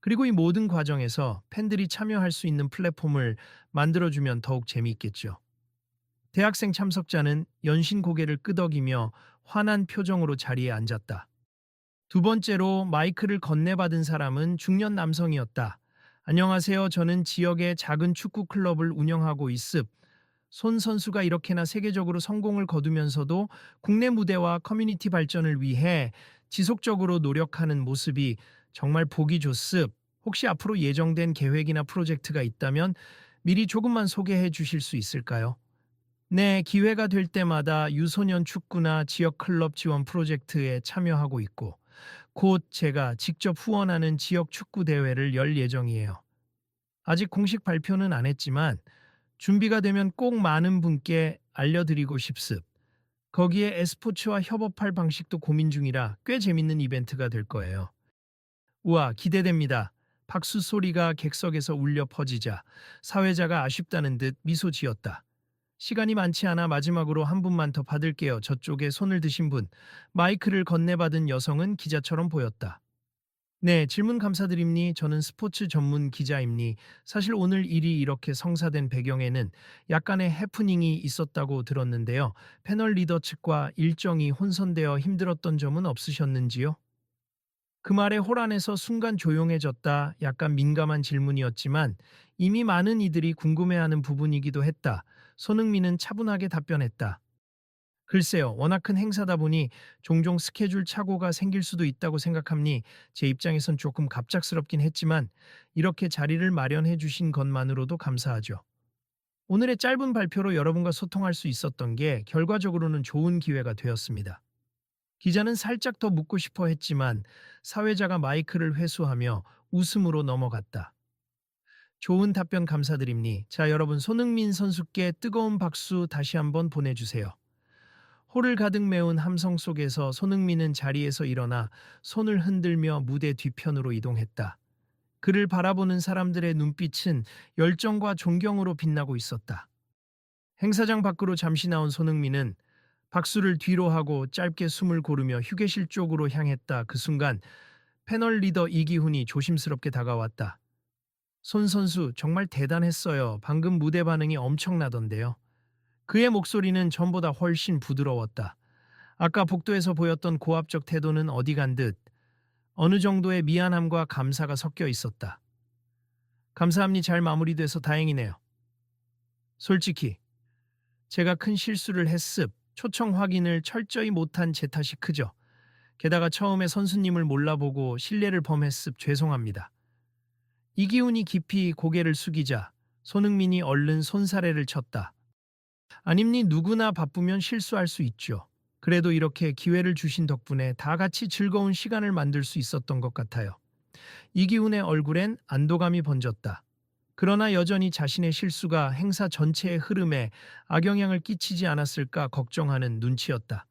그리고 이 모든 과정에서 팬들이 참여할 수 있는 플랫폼을 만들어주면 더욱 재미있겠죠. 대학생 참석자는 연신 고개를 끄덕이며 환한 표정으로 자리에 앉았다. 두 번째로 마이크를 건네받은 사람은 중년 남성이었다. 안녕하세요. 저는 지역의 작은 축구 클럽을 운영하고 있습. 손 선수가 이렇게나 세계적으로 성공을 거두면서도 국내 무대와 커뮤니티 발전을 위해 지속적으로 노력하는 모습이 정말 보기 좋습. 혹시 앞으로 예정된 계획이나 프로젝트가 있다면 미리 조금만 소개해 주실 수 있을까요? 네, 기회가 될 때마다 유소년 축구나 지역 클럽 지원 프로젝트에 참여하고 있고, 곧 제가 직접 후원하는 지역 축구 대회를 열 예정이에요. 아직 공식 발표는 안 했지만 준비가 되면 꼭 많은 분께 알려드리고 싶습. 거기에 e스포츠와 협업할 방식도 고민 중이라 꽤 재밌는 이벤트가 될 거예요. 우와, 기대됩니다. 박수 소리가 객석에서 울려 퍼지자 사회자가 아쉽다는 듯 미소 지었다. 시간이 많지 않아 마지막으로 한 분만 더 받을게요. 저쪽에 손을 드신 분. 마이크를 건네받은 여성은 기자처럼 보였다. 네, 질문 감사드립니. 저는 스포츠 전문 기자입니. 사실 오늘 일이 이렇게 성사된 배경에는 약간의 해프닝이 있었다고 들었는데요. 패널 리더 측과 일정이 혼선되어 힘들었던 점은 없으셨는지요? 그 말에 홀안에서 순간 조용해졌다. 약간 민감한 질문이었지만 이미 많은 이들이 궁금해하는 부분이기도 했다. 손흥민은 차분하게 답변했다. 글쎄요, 워낙 큰 행사다 보니 종종 스케줄 착오가 생길 수도 있다고 생각합니. 제 입장에선 조금 갑작스럽긴 했지만 이렇게 자리를 마련해 주신 것만으로도 감사하죠. 오늘의 짧은 발표로 여러분과 소통할 수 있었던 게 결과적으로는 좋은 기회가 되었습니다. 기자는 살짝 더 묻고 싶어 했지만 사회자가 마이크를 회수하며 웃음으로 넘어갔다. 좋은 답변 감사드립니. 자, 여러분 손흥민 선수께 뜨거운 박수 다시 한번 보내주세요. 홀을 가득 메운 함성 속에서 손흥민은 자리에서 일어나 손을 흔들며 무대 뒤편으로 이동했다. 그를 바라보는 사람들의 눈빛은 열정과 존경으로 빛나고 있었다. 행사장 밖으로 잠시 나온 손흥민은 박수를 뒤로 하고 짧게 숨을 고르며 휴게실 쪽으로 향했다. 그 순간 패널 리더 이기훈이 조심스럽게 다가왔다. 손 선수 정말 대단했어요. 방금 무대 반응이 엄청나던데요. 그의 목소리는 전보다 훨씬 부드러웠다. 아까 복도에서 보였던 고압적 태도는 어디 간 듯 어느 정도의 미안함과 감사가 섞여 있었다. 감사함이 잘 마무리돼서 다행이네요. 솔직히 제가 큰 실수를 했습. 초청 확인을 철저히 못한 제 탓이 크죠. 게다가 처음에 선수님을 몰라보고 실례를 범했습. 죄송합니다. 이기훈이 깊이 고개를 숙이자 손흥민이 얼른 손사래를 쳤다. 아님니 누구나 바쁘면 실수할 수 있죠. 그래도 이렇게 기회를 주신 덕분에 다 같이 즐거운 시간을 만들 수 있었던 것 같아요. 이기훈의 얼굴엔 안도감이 번졌다. 그러나 여전히 자신의 실수가 행사 전체의 흐름에 악영향을 끼치지 않았을까 걱정하는 눈치였다.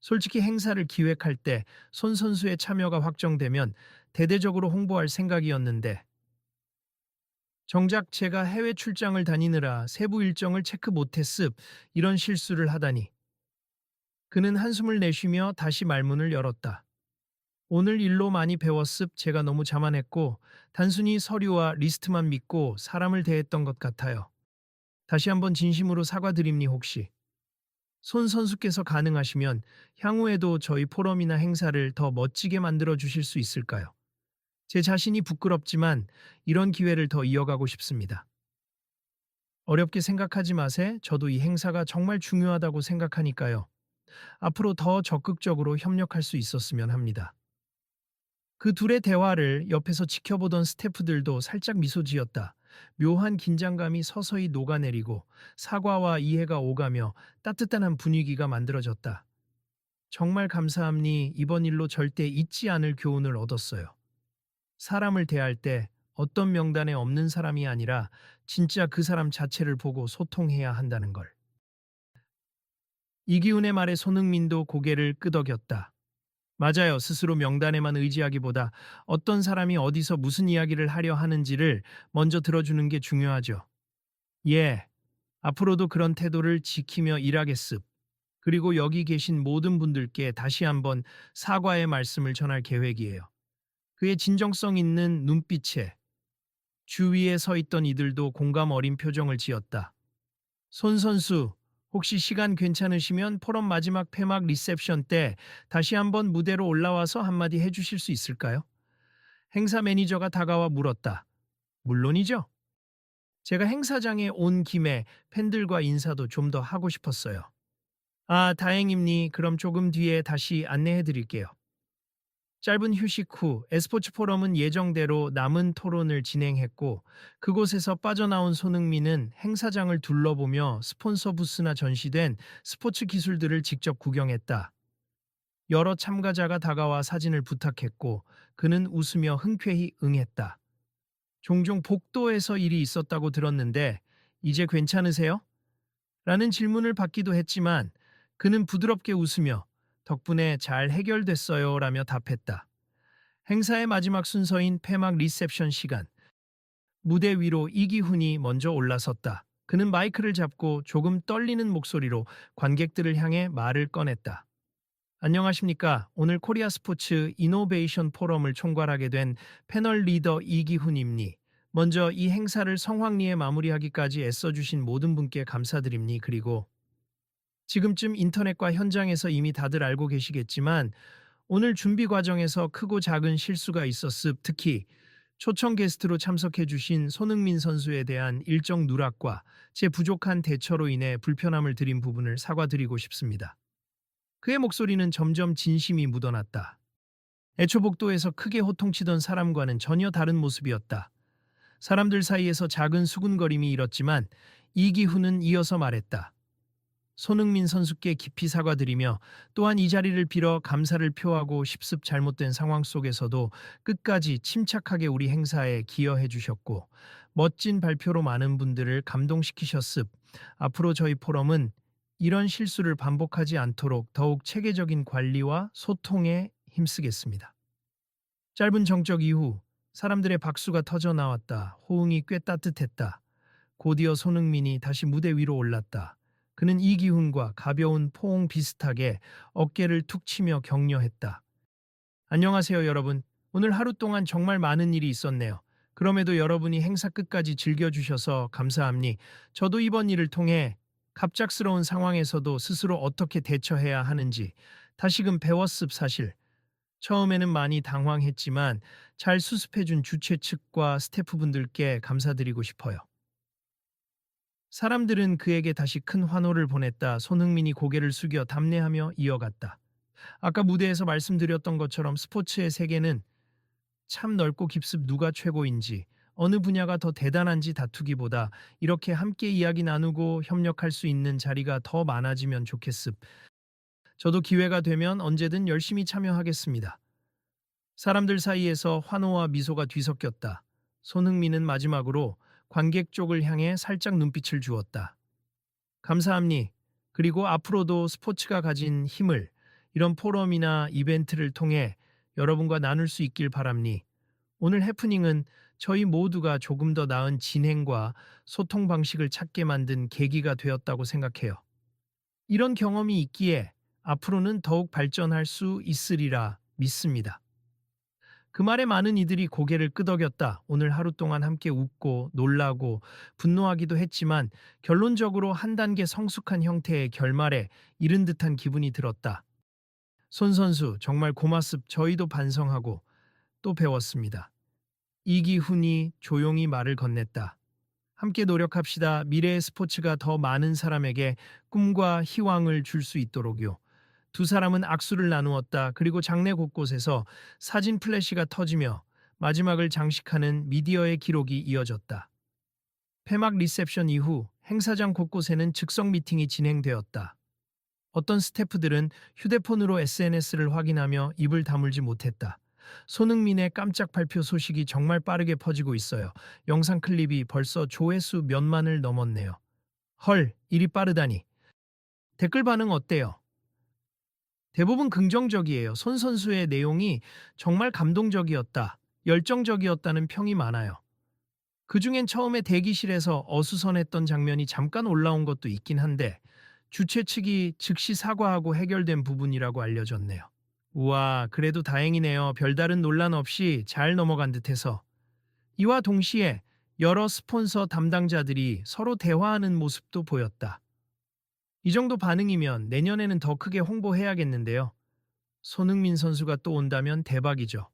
솔직히 행사를 기획할 때 손 선수의 참여가 확정되면 대대적으로 홍보할 생각이었는데 정작 제가 해외 출장을 다니느라 세부 일정을 체크 못했습. 이런 실수를 하다니. 그는 한숨을 내쉬며 다시 말문을 열었다. 오늘 일로 많이 배웠습. 제가 너무 자만했고 단순히 서류와 리스트만 믿고 사람을 대했던 것 같아요. 다시 한번 진심으로 사과드립니 혹시. 손 선수께서 가능하시면 향후에도 저희 포럼이나 행사를 더 멋지게 만들어 주실 수 있을까요? 제 자신이 부끄럽지만 이런 기회를 더 이어가고 싶습니다. 어렵게 생각하지 마세. 저도 이 행사가 정말 중요하다고 생각하니까요. 앞으로 더 적극적으로 협력할 수 있었으면 합니다. 그 둘의 대화를 옆에서 지켜보던 스태프들도 살짝 미소 지었다. 묘한 긴장감이 서서히 녹아내리고 사과와 이해가 오가며 따뜻한 한 분위기가 만들어졌다. 정말 감사합니. 이번 일로 절대 잊지 않을 교훈을 얻었어요. 사람을 대할 때 어떤 명단에 없는 사람이 아니라 진짜 그 사람 자체를 보고 소통해야 한다는 걸. 이기훈의 말에 손흥민도 고개를 끄덕였다. 맞아요. 스스로 명단에만 의지하기보다 어떤 사람이 어디서 무슨 이야기를 하려 하는지를 먼저 들어주는 게 중요하죠. 예, 앞으로도 그런 태도를 지키며 일하겠습. 그리고 여기 계신 모든 분들께 다시 한번 사과의 말씀을 전할 계획이에요. 그의 진정성 있는 눈빛에 주위에 서 있던 이들도 공감 어린 표정을 지었다. 손 선수, 혹시 시간 괜찮으시면 포럼 마지막 폐막 리셉션 때 다시 한번 무대로 올라와서 한마디 해주실 수 있을까요? 행사 매니저가 다가와 물었다. 물론이죠. 제가 행사장에 온 김에 팬들과 인사도 좀 더 하고 싶었어요. 아, 다행입니. 그럼 조금 뒤에 다시 안내해 드릴게요. 짧은 휴식 후 에스포츠 포럼은 예정대로 남은 토론을 진행했고 그곳에서 빠져나온 손흥민은 행사장을 둘러보며 스폰서 부스나 전시된 스포츠 기술들을 직접 구경했다. 여러 참가자가 다가와 사진을 부탁했고 그는 웃으며 흔쾌히 응했다. 종종 복도에서 일이 있었다고 들었는데 이제 괜찮으세요? 라는 질문을 받기도 했지만 그는 부드럽게 웃으며 덕분에 잘 해결됐어요 라며 답했다. 행사의 마지막 순서인 폐막 리셉션 시간. 무대 위로 이기훈이 먼저 올라섰다. 그는 마이크를 잡고 조금 떨리는 목소리로 관객들을 향해 말을 꺼냈다. 안녕하십니까. 오늘 코리아 스포츠 이노베이션 포럼을 총괄하게 된 패널 리더 이기훈입니. 먼저 이 행사를 성황리에 마무리하기까지 애써주신 모든 분께 감사드립니. 그리고 지금쯤 인터넷과 현장에서 이미 다들 알고 계시겠지만 오늘 준비 과정에서 크고 작은 실수가 있었습. 특히 초청 게스트로 참석해주신 손흥민 선수에 대한 일정 누락과 제 부족한 대처로 인해 불편함을 드린 부분을 사과드리고 싶습니다. 그의 목소리는 점점 진심이 묻어났다. 애초 복도에서 크게 호통치던 사람과는 전혀 다른 모습이었다. 사람들 사이에서 작은 수군거림이 일었지만 이기훈은 이어서 말했다. 손흥민 선수께 깊이 사과드리며 또한 이 자리를 빌어 감사를 표하고 싶습. 잘못된 상황 속에서도 끝까지 침착하게 우리 행사에 기여해 주셨고 멋진 발표로 많은 분들을 감동시키셨습. 앞으로 저희 포럼은 이런 실수를 반복하지 않도록 더욱 체계적인 관리와 소통에 힘쓰겠습니다. 짧은 정적 이후 사람들의 박수가 터져 나왔다. 호응이 꽤 따뜻했다. 곧이어 손흥민이 다시 무대 위로 올랐다. 그는 이기훈과 가벼운 포옹 비슷하게 어깨를 툭 치며 격려했다. 안녕하세요, 여러분. 오늘 하루 동안 정말 많은 일이 있었네요. 그럼에도 여러분이 행사 끝까지 즐겨주셔서 감사합니. 저도 이번 일을 통해 갑작스러운 상황에서도 스스로 어떻게 대처해야 하는지 다시금 배웠습. 사실 처음에는 많이 당황했지만 잘 수습해준 주최 측과 스태프분들께 감사드리고 싶어요. 사람들은 그에게 다시 큰 환호를 보냈다. 손흥민이 고개를 숙여 답례하며 이어갔다. 아까 무대에서 말씀드렸던 것처럼 스포츠의 세계는 참 넓고 깊습. 누가 최고인지 어느 분야가 더 대단한지 다투기보다 이렇게 함께 이야기 나누고 협력할 수 있는 자리가 더 많아지면 좋겠습. 저도 기회가 되면 언제든 열심히 참여하겠습니다. 사람들 사이에서 환호와 미소가 뒤섞였다. 손흥민은 마지막으로 관객 쪽을 향해 살짝 눈빛을 주었다. 감사합니. 그리고 앞으로도 스포츠가 가진 힘을 이런 포럼이나 이벤트를 통해 여러분과 나눌 수 있길 바랍니. 오늘 해프닝은 저희 모두가 조금 더 나은 진행과 소통 방식을 찾게 만든 계기가 되었다고 생각해요. 이런 경험이 있기에 앞으로는 더욱 발전할 수 있으리라 믿습니다. 그 말에 많은 이들이 고개를 끄덕였다. 오늘 하루 동안 함께 웃고 놀라고 분노하기도 했지만 결론적으로 한 단계 성숙한 형태의 결말에 이른 듯한 기분이 들었다. 손 선수 정말 고맙습. 저희도 반성하고 또 배웠습니다. 이기훈이 조용히 말을 건넸다. 함께 노력합시다. 미래의 스포츠가 더 많은 사람에게 꿈과 희망을 줄 수 있도록요. 두 사람은 악수를 나누었다. 그리고 장내 곳곳에서 사진 플래시가 터지며 마지막을 장식하는 미디어의 기록이 이어졌다. 폐막 리셉션 이후 행사장 곳곳에는 즉석 미팅이 진행되었다. 어떤 스태프들은 휴대폰으로 SNS를 확인하며 입을 다물지 못했다. 손흥민의 깜짝 발표 소식이 정말 빠르게 퍼지고 있어요. 영상 클립이 벌써 조회수 몇만을 넘었네요. 헐, 일이 빠르다니. 댓글 반응 어때요? 대부분 긍정적이에요. 손 선수의 내용이 정말 감동적이었다, 열정적이었다는 평이 많아요. 그중엔 처음에 대기실에서 어수선했던 장면이 잠깐 올라온 것도 있긴 한데 주최 측이 즉시 사과하고 해결된 부분이라고 알려졌네요. 우와, 그래도 다행이네요. 별다른 논란 없이 잘 넘어간 듯해서. 이와 동시에 여러 스폰서 담당자들이 서로 대화하는 모습도 보였다. 이 정도 반응이면 내년에는 더 크게 홍보해야겠는데요. 손흥민 선수가 또 온다면 대박이죠.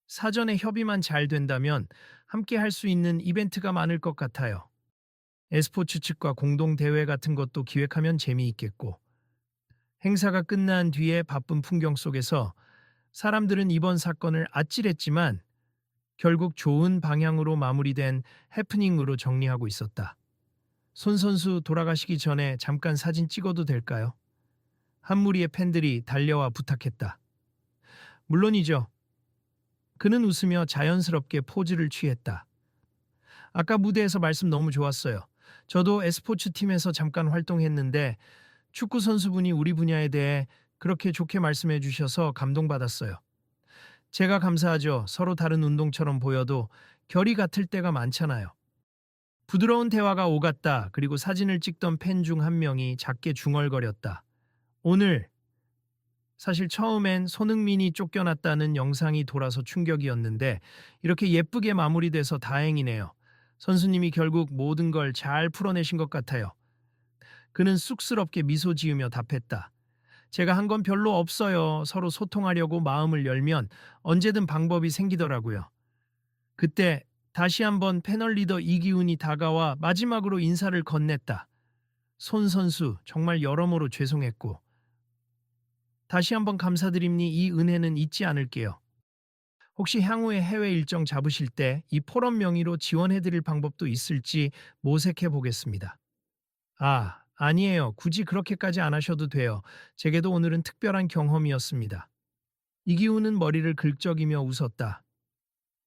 사전에 협의만 잘 된다면 함께 할 수 있는 이벤트가 많을 것 같아요. e스포츠 측과 공동 대회 같은 것도 기획하면 재미있겠고, 행사가 끝난 뒤에 바쁜 풍경 속에서 사람들은 이번 사건을 아찔했지만 결국 좋은 방향으로 마무리된 해프닝으로 정리하고 있었다. 손 선수 돌아가시기 전에 잠깐 사진 찍어도 될까요? 한 무리의 팬들이 달려와 부탁했다. 물론이죠. 그는 웃으며 자연스럽게 포즈를 취했다. 아까 무대에서 말씀 너무 좋았어요. 저도 e스포츠 팀에서 잠깐 활동했는데 축구 선수분이 우리 분야에 대해 그렇게 좋게 말씀해 주셔서 감동받았어요. 제가 감사하죠. 서로 다른 운동처럼 보여도 결이 같을 때가 많잖아요. 부드러운 대화가 오갔다. 그리고 사진을 찍던 팬 중 한 명이 작게 중얼거렸다. 오늘 사실 처음엔 손흥민이 쫓겨났다는 영상이 돌아서 충격이었는데 이렇게 예쁘게 마무리돼서 다행이네요. 선수님이 결국 모든 걸 잘 풀어내신 것 같아요. 그는 쑥스럽게 미소 지으며 답했다. 제가 한 건 별로 없어요. 서로 소통하려고 마음을 열면 언제든 방법이 생기더라고요. 그때 다시 한번 패널 리더 이기훈이 다가와 마지막으로 인사를 건넸다. 손 선수 정말 여러모로 죄송했고 다시 한번 감사드립니. 이 은혜는 잊지 않을게요. 혹시 향후에 해외 일정 잡으실 때 이 포럼 명의로 지원해드릴 방법도 있을지 모색해 보겠습니다. 아, 아니에요. 굳이 그렇게까지 안 하셔도 돼요. 제게도 오늘은 특별한 경험이었습니다. 이기훈은 머리를 긁적이며 웃었다.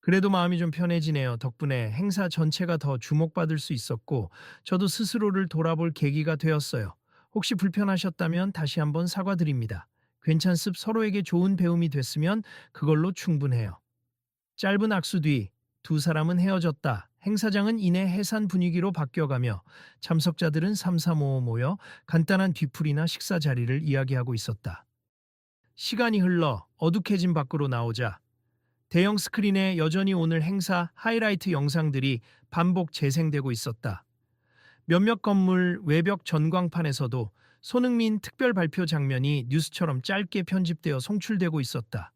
그래도 마음이 좀 편해지네요. 덕분에 행사 전체가 더 주목받을 수 있었고 저도 스스로를 돌아볼 계기가 되었어요. 혹시 불편하셨다면 다시 한번 사과드립니다. 괜찮습. 서로에게 좋은 배움이 됐으면 그걸로 충분해요. 짧은 악수 뒤 두 사람은 헤어졌다. 행사장은 이내 해산 분위기로 바뀌어가며 참석자들은 삼삼오오 모여 간단한 뒤풀이나 식사 자리를 이야기하고 있었다. 시간이 흘러 어둑해진 밖으로 나오자 대형 스크린에 여전히 오늘 행사 하이라이트 영상들이 반복 재생되고 있었다. 몇몇 건물 외벽 전광판에서도 손흥민 특별 발표 장면이 뉴스처럼 짧게 편집되어 송출되고 있었다.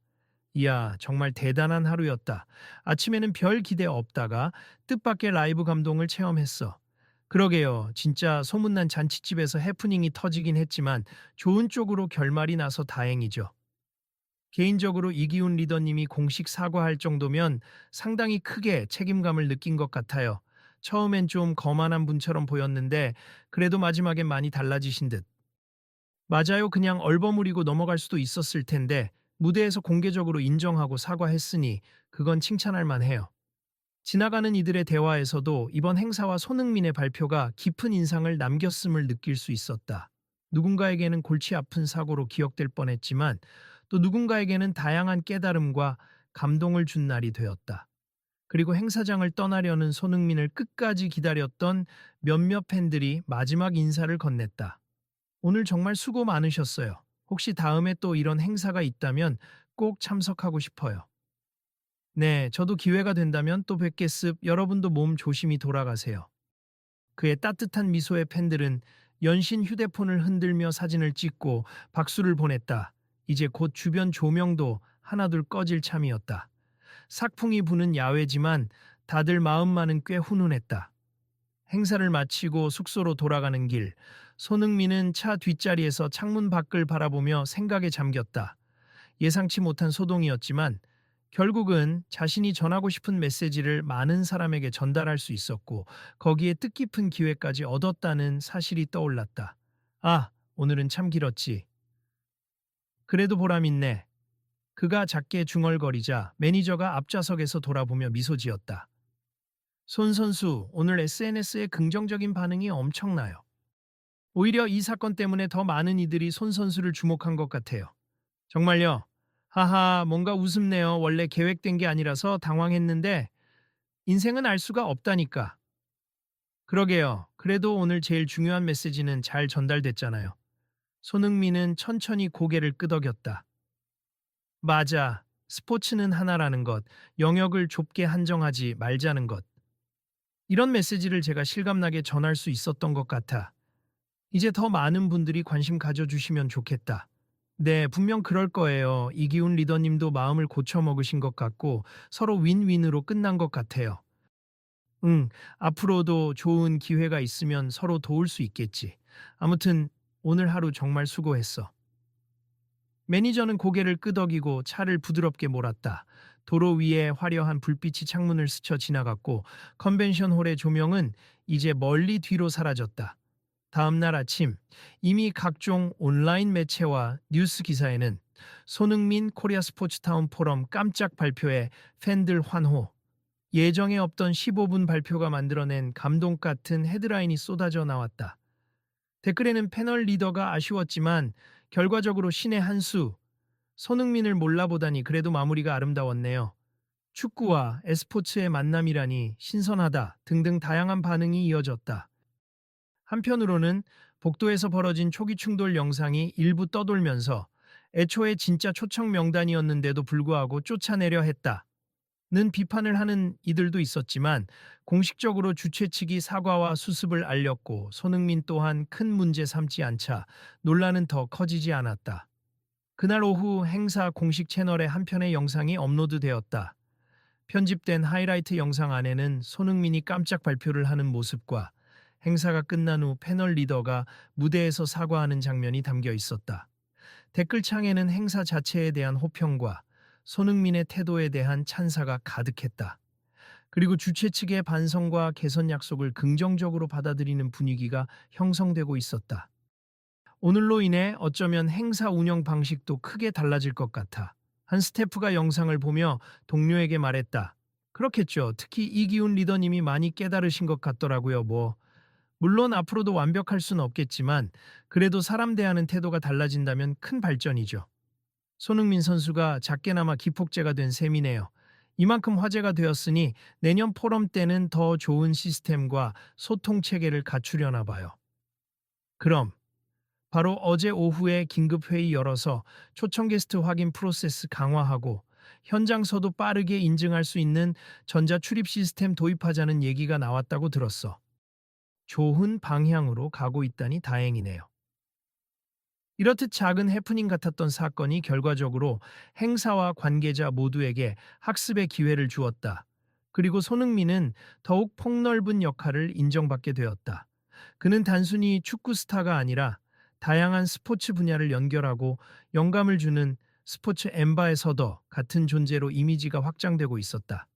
이야, 정말 대단한 하루였다. 아침에는 별 기대 없다가 뜻밖의 라이브 감동을 체험했어. 그러게요. 진짜 소문난 잔치집에서 해프닝이 터지긴 했지만 좋은 쪽으로 결말이 나서 다행이죠. 개인적으로 이기훈 리더님이 공식 사과할 정도면 상당히 크게 책임감을 느낀 것 같아요. 처음엔 좀 거만한 분처럼 보였는데 그래도 마지막엔 많이 달라지신 듯. 맞아요. 그냥 얼버무리고 넘어갈 수도 있었을 텐데 무대에서 공개적으로 인정하고 사과했으니 그건 칭찬할 만해요. 지나가는 이들의 대화에서도 이번 행사와 손흥민의 발표가 깊은 인상을 남겼음을 느낄 수 있었다. 누군가에게는 골치 아픈 사고로 기억될 뻔했지만 또 누군가에게는 다양한 깨달음과 감동을 준 날이 되었다. 그리고 행사장을 떠나려는 손흥민을 끝까지 기다렸던 몇몇 팬들이 마지막 인사를 건넸다. 오늘 정말 수고 많으셨어요. 혹시 다음에 또 이런 행사가 있다면 꼭 참석하고 싶어요. 네, 저도 기회가 된다면 또 뵙겠습. 여러분도 몸 조심히 돌아가세요. 그의 따뜻한 미소의 팬들은 연신 휴대폰을 흔들며 사진을 찍고 박수를 보냈다. 이제 곧 주변 조명도 하나둘 꺼질 참이었다. 삭풍이 부는 야외지만 다들 마음만은 꽤 훈훈했다. 행사를 마치고 숙소로 돌아가는 길, 손흥민은 차 뒷자리에서 창문 밖을 바라보며 생각에 잠겼다. 예상치 못한 소동이었지만 결국은 자신이 전하고 싶은 메시지를 많은 사람에게 전달할 수 있었고 거기에 뜻깊은 기회까지 얻었다는 사실이 떠올랐다. 아, 오늘은 참 길었지. 그래도 보람있네. 그가 작게 중얼거리자 매니저가 앞좌석에서 돌아보며 미소 지었다. 손 선수, 오늘 SNS에 긍정적인 반응이 엄청나요. 오히려 이 사건 때문에 더 많은 이들이 손 선수를 주목한 것 같아요. 정말요? 하하, 뭔가 우습네요. 원래 계획된 게 아니라서 당황했는데 인생은 알 수가 없다니까. 그러게요. 그래도 오늘 제일 중요한 메시지는 잘 전달됐잖아요. 손흥민은 천천히 고개를 끄덕였다. 맞아. 스포츠는 하나라는 것, 영역을 좁게 한정하지 말자는 것. 이런 메시지를 제가 실감나게 전할 수 있었던 것 같아. 이제 더 많은 분들이 관심 가져주시면 좋겠다. 네, 분명 그럴 거예요. 이기훈 리더님도 마음을 고쳐먹으신 것 같고 서로 윈윈으로 끝난 것 같아요. 응, 앞으로도 좋은 기회가 있으면 서로 도울 수 있겠지. 아무튼 오늘 하루 정말 수고했어. 매니저는 고개를 끄덕이고 차를 부드럽게 몰았다. 도로 위에 화려한 불빛이 창문을 스쳐 지나갔고 컨벤션 홀의 조명은 이제 멀리 뒤로 사라졌다. 다음 날 아침 이미 각종 온라인 매체와 뉴스 기사에는 손흥민 코리아 스포츠타운 포럼 깜짝 발표에 팬들 환호, 예정에 없던 15분 발표가 만들어낸 감동 같은 헤드라인이 쏟아져 나왔다. 댓글에는 패널 리더가 아쉬웠지만 결과적으로 신의 한 수, 손흥민을 몰라보다니 그래도 마무리가 아름다웠네요. 축구와 에스포츠의 만남이라니 신선하다 등등 다양한 반응이 이어졌다. 한편으로는 복도에서 벌어진 초기 충돌 영상이 일부 떠돌면서 애초에 진짜 초청 명단이었는데도 불구하고 쫓아내려 했다. 는 비판을 하는 이들도 있었지만 공식적으로 주최 측이 사과와 수습을 알렸고 손흥민 또한 큰 문제 삼지 않자 논란은 더 커지지 않았다. 그날 오후 행사 공식 채널에 한 편의 영상이 업로드되었다. 편집된 하이라이트 영상 안에는 손흥민이 깜짝 발표를 하는 모습과 행사가 끝난 후 패널 리더가 무대에서 사과하는 장면이 담겨 있었다. 댓글창에는 행사 자체에 대한 호평과 손흥민의 태도에 대한 찬사가 가득했다. 그리고 주최 측의 반성과 개선 약속을 긍정적으로 받아들이는 분위기가 형성되고 있었다. 오늘로 인해 어쩌면 행사 운영 방식도 크게 달라질 것 같아. 한 스태프가 영상을 보며 동료에게 말했다. 그렇겠죠. 특히 이기훈 리더님이 많이 깨달으신 것 같더라고요. 물론 앞으로도 완벽할 수는 없겠지만 그래도 사람 대하는 태도가 달라진다면 큰 발전이죠. 손흥민 선수가 작게나마 기폭제가 된 셈이네요. 이만큼 화제가 되었으니 내년 포럼 때는 더 좋은 시스템과 소통 체계를 갖추려나 봐요. 그럼 바로 어제 오후에 긴급 회의 열어서 초청 게스트 확인 프로세스 강화하고 현장서도 빠르게 인증할 수 있는 전자 출입 시스템 도입하자는 얘기가 나왔다고 들었어. 좋은 방향으로 가고 있다니 다행이네요. 이렇듯 작은 해프닝 같았던 사건이 결과적으로 행사와 관계자 모두에게 학습의 기회를 주었다. 그리고 손흥민은 더욱 폭넓은 역할을 인정받게 되었다. 그는 단순히 축구 스타가 아니라 다양한 스포츠 분야를 연결하고 영감을 주는 스포츠 엠바에서더 같은 존재로 이미지가 확장되고 있었다.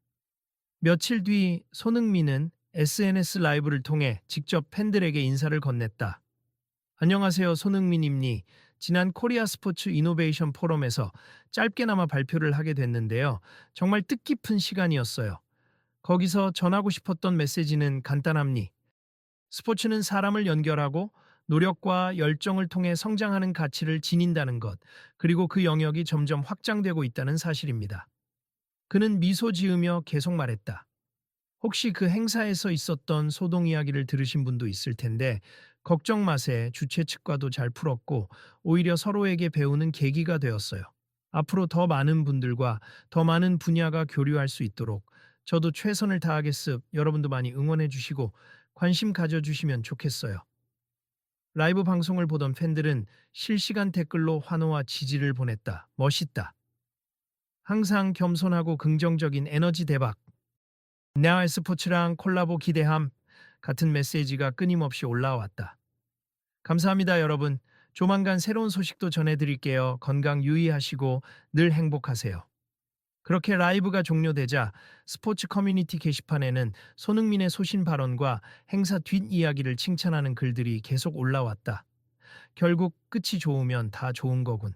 며칠 뒤 손흥민은 SNS 라이브를 통해 직접 팬들에게 인사를 건넸다. 안녕하세요, 손흥민입니. 지난 코리아 스포츠 이노베이션 포럼에서 짧게나마 발표를 하게 됐는데요. 정말 뜻깊은 시간이었어요. 거기서 전하고 싶었던 메시지는 간단합니. 스포츠는 사람을 연결하고 노력과 열정을 통해 성장하는 가치를 지닌다는 것, 그리고 그 영역이 점점 확장되고 있다는 사실입니다. 그는 미소 지으며 계속 말했다. 혹시 그 행사에서 있었던 소동 이야기를 들으신 분도 있을 텐데 걱정 마세. 주최 측과도 잘 풀었고 오히려 서로에게 배우는 계기가 되었어요. 앞으로 더 많은 분들과 더 많은 분야가 교류할 수 있도록 저도 최선을 다하겠습. 여러분도 많이 응원해 주시고 관심 가져주시면 좋겠어요. 라이브 방송을 보던 팬들은 실시간 댓글로 환호와 지지를 보냈다. 멋있다. 항상 겸손하고 긍정적인 에너지 대박. 나의 스포츠랑 콜라보 기대함 같은 메시지가 끊임없이 올라왔다. 감사합니다, 여러분. 조만간 새로운 소식도 전해드릴게요. 건강 유의하시고 늘 행복하세요. 그렇게 라이브가 종료되자 스포츠 커뮤니티 게시판에는 손흥민의 소신 발언과 행사 뒷이야기를 칭찬하는 글들이 계속 올라왔다. 결국 끝이 좋으면 다 좋은 거군.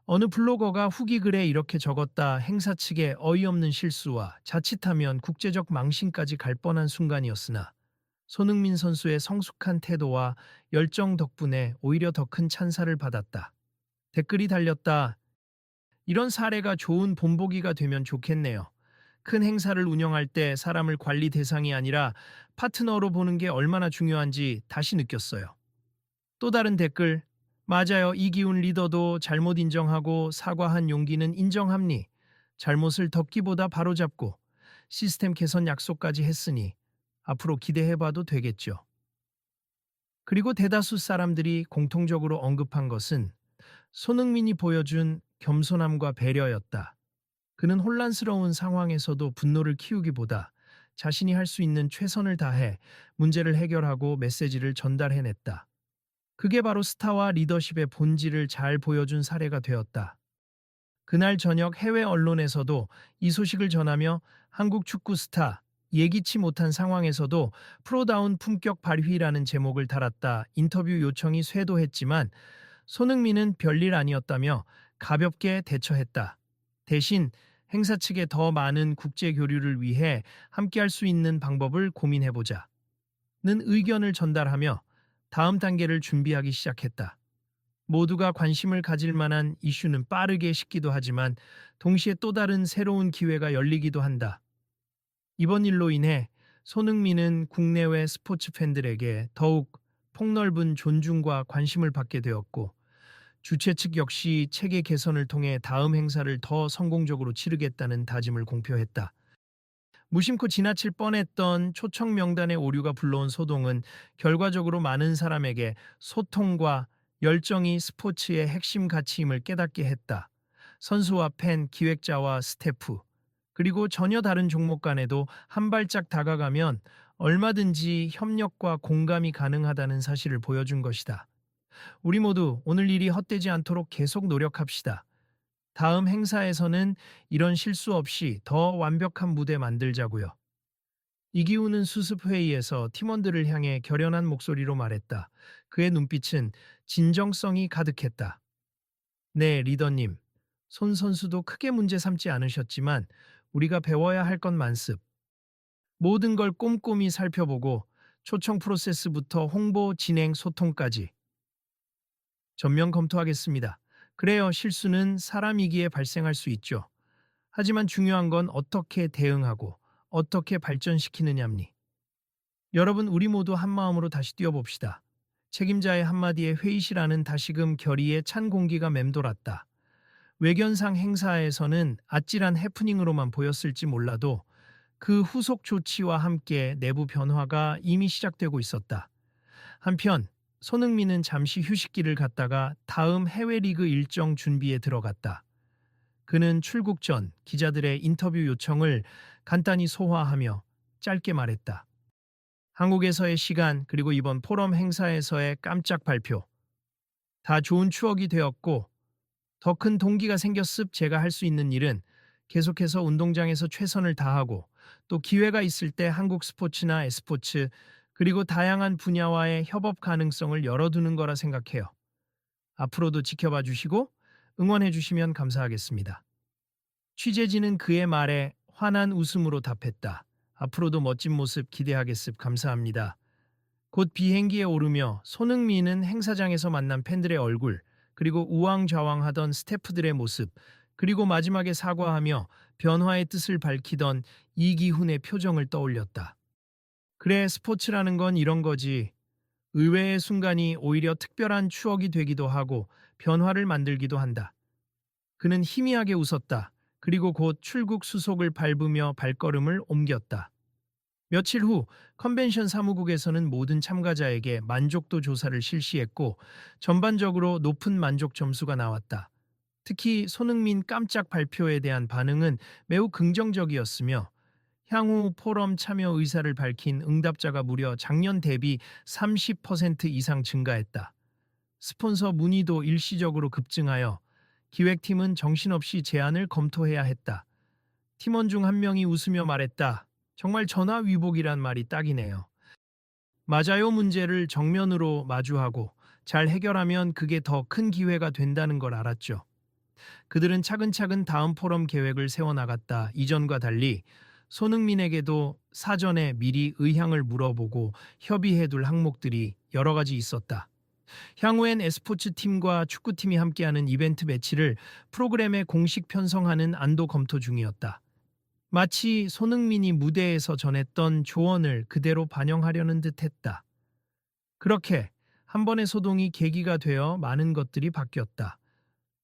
어느 블로거가 후기 글에 이렇게 적었다. 행사 측의 어이없는 실수와 자칫하면 국제적 망신까지 갈 뻔한 순간이었으나 손흥민 선수의 성숙한 태도와 열정 덕분에 오히려 더 큰 찬사를 받았다. 댓글이 달렸다. 이런 사례가 좋은 본보기가 되면 좋겠네요. 큰 행사를 운영할 때 사람을 관리 대상이 아니라 파트너로 보는 게 얼마나 중요한지 다시 느꼈어요. 또 다른 댓글, 맞아요. 이기훈 리더도 잘못 인정하고 사과한 용기는 인정합니. 잘못을 덮기보다 바로잡고 시스템 개선 약속까지 했으니 앞으로 기대해봐도 되겠죠. 그리고 대다수 사람들이 공통적으로 언급한 것은 손흥민이 보여준 겸손함과 배려였다. 그는 혼란스러운 상황에서도 분노를 키우기보다 자신이 할 수 있는 최선을 다해 문제를 해결하고 메시지를 전달해냈다. 그게 바로 스타와 리더십의 본질을 잘 보여준 사례가 되었다. 그날 저녁 해외 언론에서도 이 소식을 전하며 한국 축구 스타, 예기치 못한 상황에서도 프로다운 품격 발휘라는 제목을 달았다. 인터뷰 요청이 쇄도했지만 손흥민은 별일 아니었다며 가볍게 대처했다. 대신 행사 측에 더 많은 국제 교류를 위해 함께할 수 있는 방법을 고민해보자는 의견을 전달하며 다음 단계를 준비하기 시작했다. 모두가 관심을 가질 만한 이슈는 빠르게 식기도 하지만 동시에 또 다른 새로운 기회가 열리기도 한다. 이번 일로 인해 손흥민은 국내외 스포츠 팬들에게 더욱 폭넓은 존중과 관심을 받게 되었고 주최 측 역시 체계 개선을 통해 다음 행사를 더 성공적으로 치르겠다는 다짐을 공표했다. 무심코 지나칠 뻔했던 초청 명단의 오류가 불러온 소동은 결과적으로 많은 사람에게 소통과 열정이 스포츠의 핵심 가치임을 깨닫게 했다. 선수와 팬, 기획자와 스태프, 그리고 전혀 다른 종목 간에도 한 발짝 다가가면 얼마든지 협력과 공감이 가능하다는 사실을 보여준 것이다. 우리 모두 오늘 일이 헛되지 않도록 계속 노력합시다. 다음 행사에서는 이런 실수 없이 더 완벽한 무대 만들자고요. 이기훈은 수습회의에서 팀원들을 향해 결연한 목소리로 말했다. 그의 눈빛은 진정성이 가득했다. 네, 리더님. 손 선수도 크게 문제 삼지 않으셨지만 우리가 배워야 할 건 많습. 모든 걸 꼼꼼히 살펴보고 초청 프로세스부터 홍보, 진행, 소통까지 전면 검토하겠습니다. 그래요, 실수는 사람이기에 발생할 수 있죠. 하지만 중요한 건 어떻게 대응하고 어떻게 발전시키느냐입니. 여러분, 우리 모두 한마음으로 다시 뛰어봅시다. 책임자의 한마디에 회의실 안은 다시금 결의에 찬 공기가 맴돌았다. 외견상 행사에서는 아찔한 해프닝으로만 보였을지 몰라도 그 후속 조치와 함께 내부 변화가 이미 시작되고 있었다. 한편 손흥민은 잠시 휴식기를 갖다가 다음 해외 리그 일정 준비에 들어갔다. 그는 출국 전 기자들의 인터뷰 요청을 간단히 소화하며 짧게 말했다. 한국에서의 시간 그리고 이번 포럼 행사에서의 깜짝 발표. 다 좋은 추억이 되었고 더 큰 동기가 생겼습. 제가 할 수 있는 일은 계속해서 운동장에서 최선을 다하고 또 기회가 있을 때 한국 스포츠나 e스포츠 그리고 다양한 분야와의 협업 가능성을 열어두는 거라 생각해요. 앞으로도 지켜봐 주시고 응원해 주시면 감사하겠습니다. 취재진은 그의 말에 환한 웃음으로 답했다. 앞으로도 멋진 모습 기대하겠습. 감사합니다. 곧 비행기에 오르며 손흥민은 행사장에서 만난 팬들의 얼굴, 그리고 우왕좌왕하던 스태프들의 모습, 그리고 마지막에 사과하며 변화의 뜻을 밝히던 이기훈의 표정을 떠올렸다. 그래, 스포츠라는 건 이런 거지. 의외의 순간이 오히려 특별한 추억이 되기도 하고 변화를 만들기도 한다. 그는 희미하게 웃었다. 그리고 곧 출국 수속을 밟으며 발걸음을 옮겼다. 며칠 후 컨벤션 사무국에서는 모든 참가자에게 만족도 조사를 실시했고 전반적으로 높은 만족 점수가 나왔다. 특히 손흥민 깜짝 발표에 대한 반응은 매우 긍정적이었으며 향후 포럼 참여 의사를 밝힌 응답자가 무려 작년 대비 30% 이상 증가했다. 스폰서 문의도 일시적으로 급증하여 기획팀은 정신없이 제안을 검토해야 했다. 팀원 중 한 명이 웃으며 말했다. 정말 전화위복이란 말이 딱이네요. 맞아요. 문제를 정면으로 마주하고 잘 해결하면 그게 더 큰 기회가 된다는 걸 알았죠. 그들은 차근차근 다음 포럼 계획을 세워나갔다. 이전과 달리 손흥민에게도 사전에 미리 의향을 물어보고 협의해둘 항목들이 여러 가지 있었다. 향후엔 에스포츠 팀과 축구팀이 함께하는 이벤트 매치를 프로그램에 공식 편성하는 안도 검토 중이었다. 마치 손흥민이 무대에서 전했던 조언을 그대로 반영하려는 듯 했다. 그렇게 한 번의 소동이 계기가 되어 많은 것들이 바뀌었다.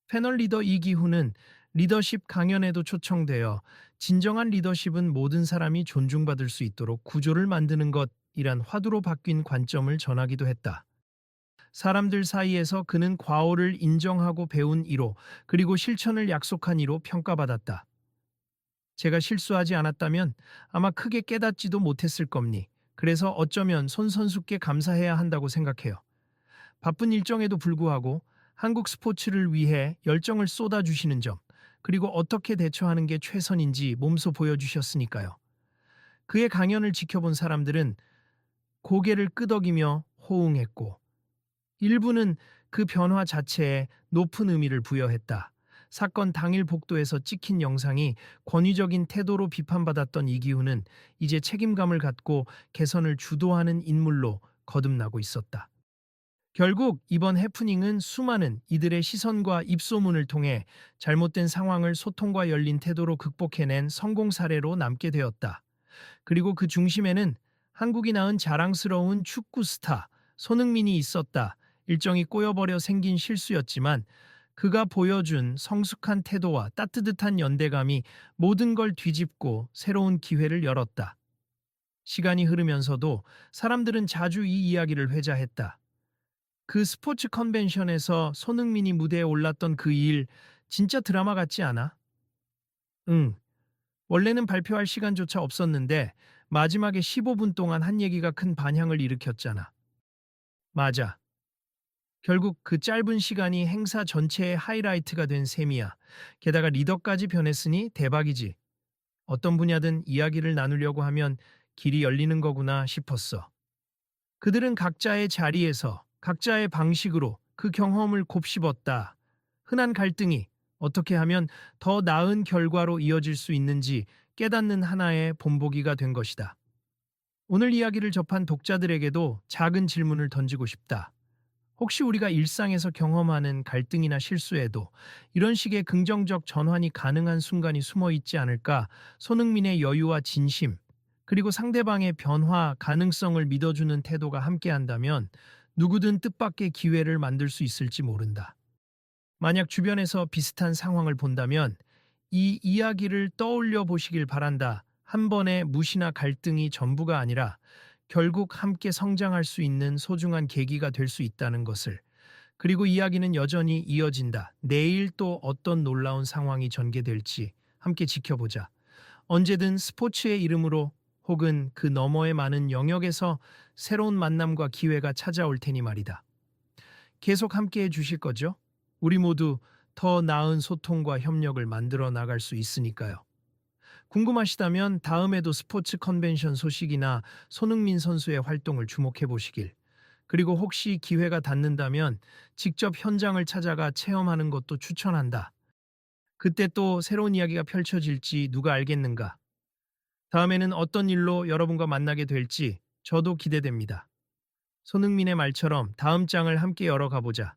패널 리더 이기훈은 리더십 강연에도 초청되어 진정한 리더십은 모든 사람이 존중받을 수 있도록 구조를 만드는 것이란 화두로 바뀐 관점을 전하기도 했다. 사람들 사이에서 그는 과오를 인정하고 배운 이로 그리고 실천을 약속한 이로 평가받았다. 제가 실수하지 않았다면 아마 크게 깨닫지도 못했을 겁니. 그래서 어쩌면 손 선수께 감사해야 한다고 생각해요. 바쁜 일정에도 불구하고 한국 스포츠를 위해 열정을 쏟아주시는 점, 그리고 어떻게 대처하는 게 최선인지 몸소 보여주셨으니까요. 그의 강연을 지켜본 사람들은 고개를 끄덕이며 호응했고, 일부는 그 변화 자체에 높은 의미를 부여했다. 사건 당일 복도에서 찍힌 영상이 권위적인 태도로 비판받았던 이기훈은 이제 책임감을 갖고 개선을 주도하는 인물로 거듭나고 있었다. 결국 이번 해프닝은 수많은 이들의 시선과 입소문을 통해 잘못된 상황을 소통과 열린 태도로 극복해낸 성공 사례로 남게 되었다. 그리고 그 중심에는 한국이 낳은 자랑스러운 축구 스타 손흥민이 있었다. 일정이 꼬여버려 생긴 실수였지만 그가 보여준 성숙한 태도와 따뜻한 연대감이 모든 걸 뒤집고 새로운 기회를 열었다. 시간이 흐르면서도 사람들은 자주 이 이야기를 회자했다. 그 스포츠 컨벤션에서 손흥민이 무대에 올랐던 그 일 진짜 드라마 같지 않아? 응. 원래는 발표할 시간조차 없었는데 마지막에 15분 동안 한 얘기가 큰 반향을 일으켰잖아. 맞아. 결국 그 짧은 시간이 행사 전체의 하이라이트가 된 셈이야. 게다가 리더까지 변했으니 대박이지. 어떤 분야든 이야기를 나누려고 하면 길이 열리는 거구나 싶었어. 그들은 각자의 자리에서 각자의 방식으로 그 경험을 곱씹었다. 흔한 갈등이 어떻게 하면 더 나은 결과로 이어질 수 있는지 깨닫는 하나의 본보기가 된 것이다. 오늘 이야기를 접한 독자들에게도 작은 질문을 던지고 싶다. 혹시 우리가 일상에서 경험하는 갈등이나 실수에도 이런 식의 긍정적 전환이 가능한 순간이 숨어 있지 않을까? 손흥민의 여유와 진심, 그리고 상대방의 변화 가능성을 믿어주는 태도가 함께한다면 누구든 뜻밖의 기회를 만들 수 있을지 모른다. 만약 주변에서 비슷한 상황을 본다면 이 이야기를 떠올려 보시길 바란다. 한 번의 무시나 갈등이 전부가 아니라 결국 함께 성장할 수 있는 소중한 계기가 될 수 있다는 것을. 그리고 이야기는 여전히 이어진다. 내일 또 어떤 놀라운 상황이 전개될지 함께 지켜보자. 언제든 스포츠의 이름으로 혹은 그 너머의 많은 영역에서 새로운 만남과 기회가 찾아올 테니 말이다. 계속 함께 해 주실 거죠? 우리 모두 더 나은 소통과 협력을 만들어 나갈 수 있으니까요. 궁금하시다면 다음에도 스포츠 컨벤션 소식이나 손흥민 선수의 활동을 주목해 보시길. 그리고 혹시 기회가 닿는다면 직접 현장을 찾아가 체험하는 것도 추천한다. 그때 또 새로운 이야기가 펼쳐질지 누가 알겠는가. 다음에는 어떤 일로 여러분과 만나게 될지 저도 기대됩니다. 손흥민의 말처럼 다음 장을 함께 열어가보자.